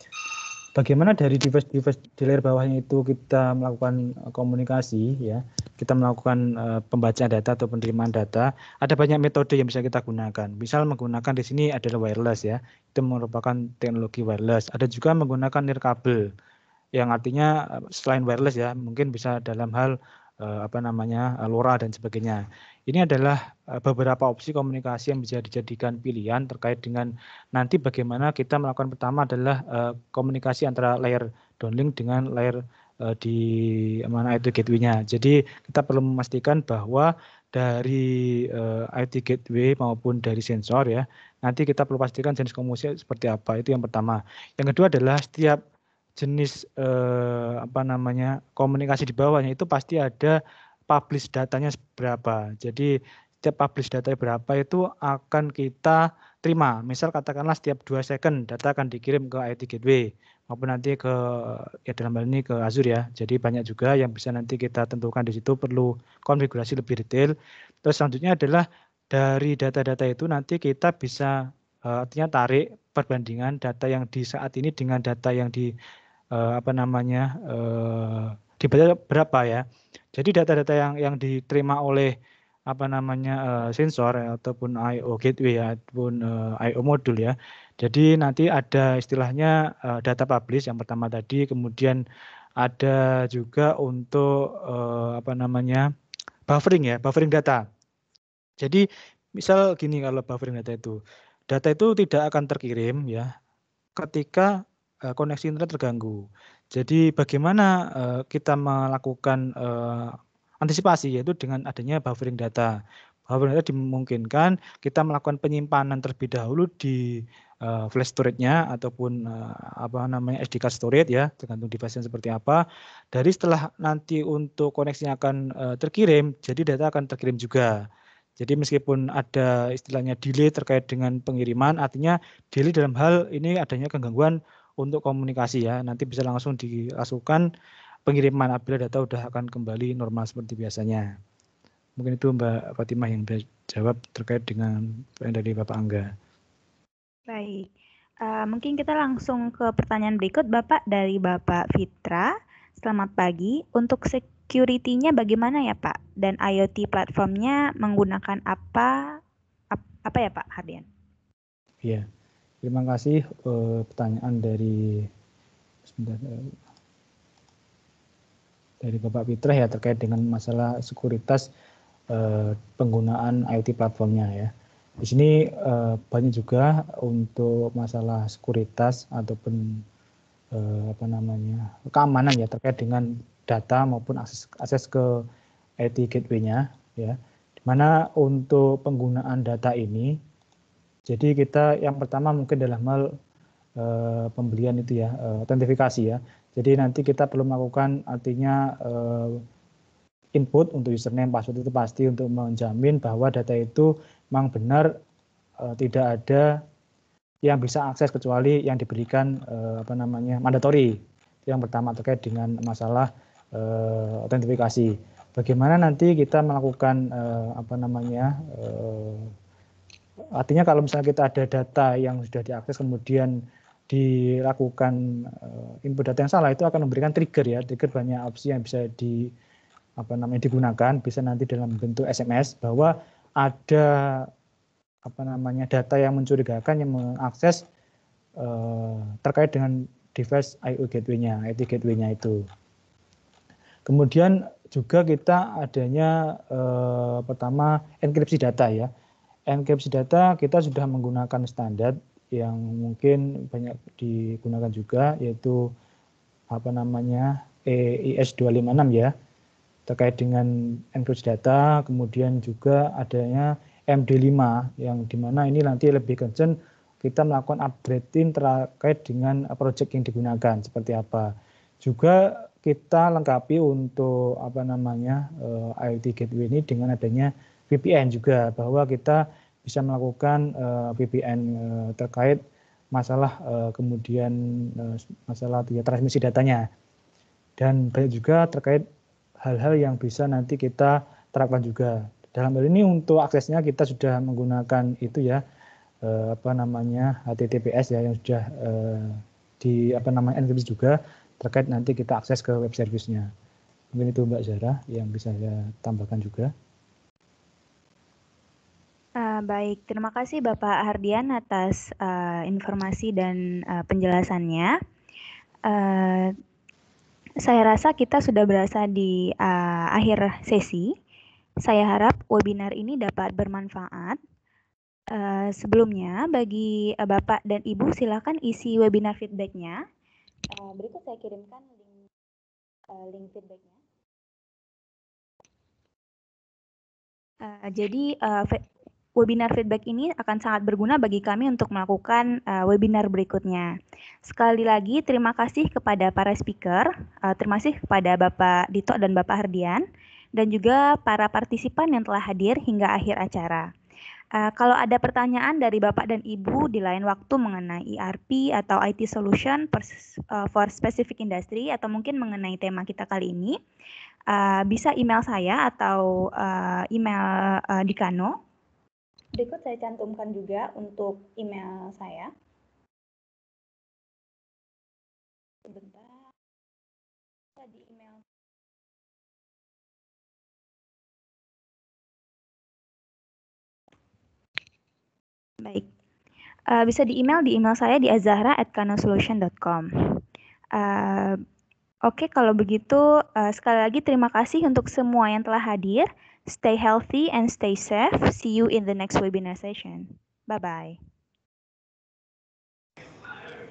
Bagaimana dari device-device di layer bawahnya itu kita melakukan komunikasi ya, kita melakukan pembacaan data atau penerimaan data. Ada banyak metode yang bisa kita gunakan. Misal menggunakan di sini adalah wireless ya, itu merupakan teknologi wireless. Ada juga menggunakan nirkabel, yang artinya selain wireless ya, mungkin bisa dalam hal LoRa dan sebagainya. Ini adalah beberapa opsi komunikasi yang bisa dijadikan pilihan terkait dengan nanti bagaimana kita melakukan. Pertama adalah komunikasi antara layer downlink dengan layer di mana IoT gateway-nya. Jadi kita perlu memastikan bahwa dari IoT gateway maupun dari sensor ya, nanti kita perlu pastikan jenis komunikasi seperti apa. Itu yang pertama. Yang kedua adalah setiap jenis komunikasi di bawahnya itu pasti ada publish datanya berapa. Jadi setiap publish data berapa itu akan kita terima. Misal katakanlah setiap 2 second data akan dikirim ke IoT Gateway maupun nanti ke dalam hal ini ke Azure ya. Jadi banyak juga yang bisa nanti kita tentukan di situ, perlu konfigurasi lebih detail. Terus selanjutnya adalah dari data-data itu nanti kita bisa artinya tarik perbandingan data yang di saat ini dengan data yang di dibaca berapa ya. Jadi data-data yang diterima oleh sensor ataupun I/O gateway ya, ataupun I/O modul ya. Jadi nanti ada istilahnya data publish yang pertama tadi, kemudian ada juga untuk buffering ya, buffering data. Jadi misal gini, kalau buffering data itu tidak akan terkirim ya ketika koneksi internet terganggu. Jadi bagaimana kita melakukan antisipasi, yaitu dengan adanya buffering data. Buffering data dimungkinkan kita melakukan penyimpanan terlebih dahulu di flash storage-nya ataupun SD card storage ya, tergantung device-nya seperti apa. Dari setelah nanti untuk koneksinya akan terkirim, jadi data akan terkirim juga. Jadi meskipun ada istilahnya delay terkait dengan pengiriman, artinya delay dalam hal ini adanya kegangguan untuk komunikasi ya. Nanti bisa langsung dilakukan pengiriman apabila data sudah akan kembali normal seperti biasanya. Mungkin itu Mbak Fatimah yang bisa jawab terkait dengan pertanyaan dari Bapak Angga. Baik, mungkin kita langsung ke pertanyaan berikut Bapak dari Bapak Fitra. Selamat pagi, untuk security-nya bagaimana ya Pak? Dan IoT platformnya menggunakan apa ya Pak Hardian? Iya, terima kasih pertanyaan dari Bapak Fitra ya terkait dengan masalah sekuritas penggunaan IoT platformnya ya. Di sini banyak juga untuk masalah sekuritas ataupun keamanan ya terkait dengan data maupun akses ke IoT gateway-nya ya. Dimana untuk penggunaan data ini, jadi kita yang pertama mungkin dalam hal pembelian itu ya, autentifikasi ya. Jadi nanti kita perlu melakukan artinya input untuk username, password itu pasti untuk menjamin bahwa data itu memang benar tidak ada yang bisa akses kecuali yang diberikan mandatory. Yang pertama terkait dengan masalah autentifikasi. Bagaimana nanti kita melakukan artinya kalau misalnya kita ada data yang sudah diakses kemudian dilakukan input data yang salah, itu akan memberikan trigger ya, trigger banyak opsi yang bisa digunakan, bisa nanti dalam bentuk SMS bahwa ada data yang mencurigakan yang mengakses terkait dengan device IO gateway-nya, IT gateway-nya itu. Kemudian juga kita adanya pertama enkripsi data ya. Enkripsi data kita sudah menggunakan standar yang mungkin banyak digunakan juga, yaitu EIS 256 ya, terkait dengan enkripsi data. Kemudian juga adanya MD5 yang dimana ini nanti lebih concern kita melakukan upgrading terkait dengan project yang digunakan seperti apa. Juga kita lengkapi untuk IoT gateway ini dengan adanya VPN juga, bahwa kita bisa melakukan VPN terkait masalah kemudian masalah transmisi datanya, dan banyak juga terkait hal-hal yang bisa nanti kita terapkan juga. Dalam hal ini untuk aksesnya kita sudah menggunakan itu ya HTTPS ya, yang sudah enkripsi juga terkait nanti kita akses ke web service-nya. Mungkin itu Mbak Zara yang bisa saya tambahkan juga. Baik, terima kasih Bapak Hardian atas informasi dan penjelasannya. Saya rasa kita sudah berasa di akhir sesi. Saya harap webinar ini dapat bermanfaat. Sebelumnya, bagi Bapak dan Ibu, silakan isi webinar feedback-nya. Berikut saya kirimkan link feedback-nya. Jadi webinar feedback ini akan sangat berguna bagi kami untuk melakukan webinar berikutnya. Sekali lagi terima kasih kepada para speaker, terima kasih kepada Bapak Dito dan Bapak Hardian, dan juga para partisipan yang telah hadir hingga akhir acara. Kalau ada pertanyaan dari Bapak dan Ibu di lain waktu mengenai ERP atau IT solution for specific industry atau mungkin mengenai tema kita kali ini, bisa email saya atau email Dikano. Berikut saya cantumkan juga untuk email saya. Sebentar. Di email. Baik. Bisa di email saya di azahra@kanosolution.com. Oke, kalau begitu sekali lagi terima kasih untuk semua yang telah hadir. Stay healthy and stay safe. See you in the next webinar session. Bye-bye.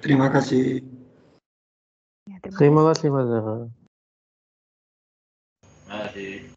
Terima kasih. Terima kasih, Mas Zahra. Terima kasih.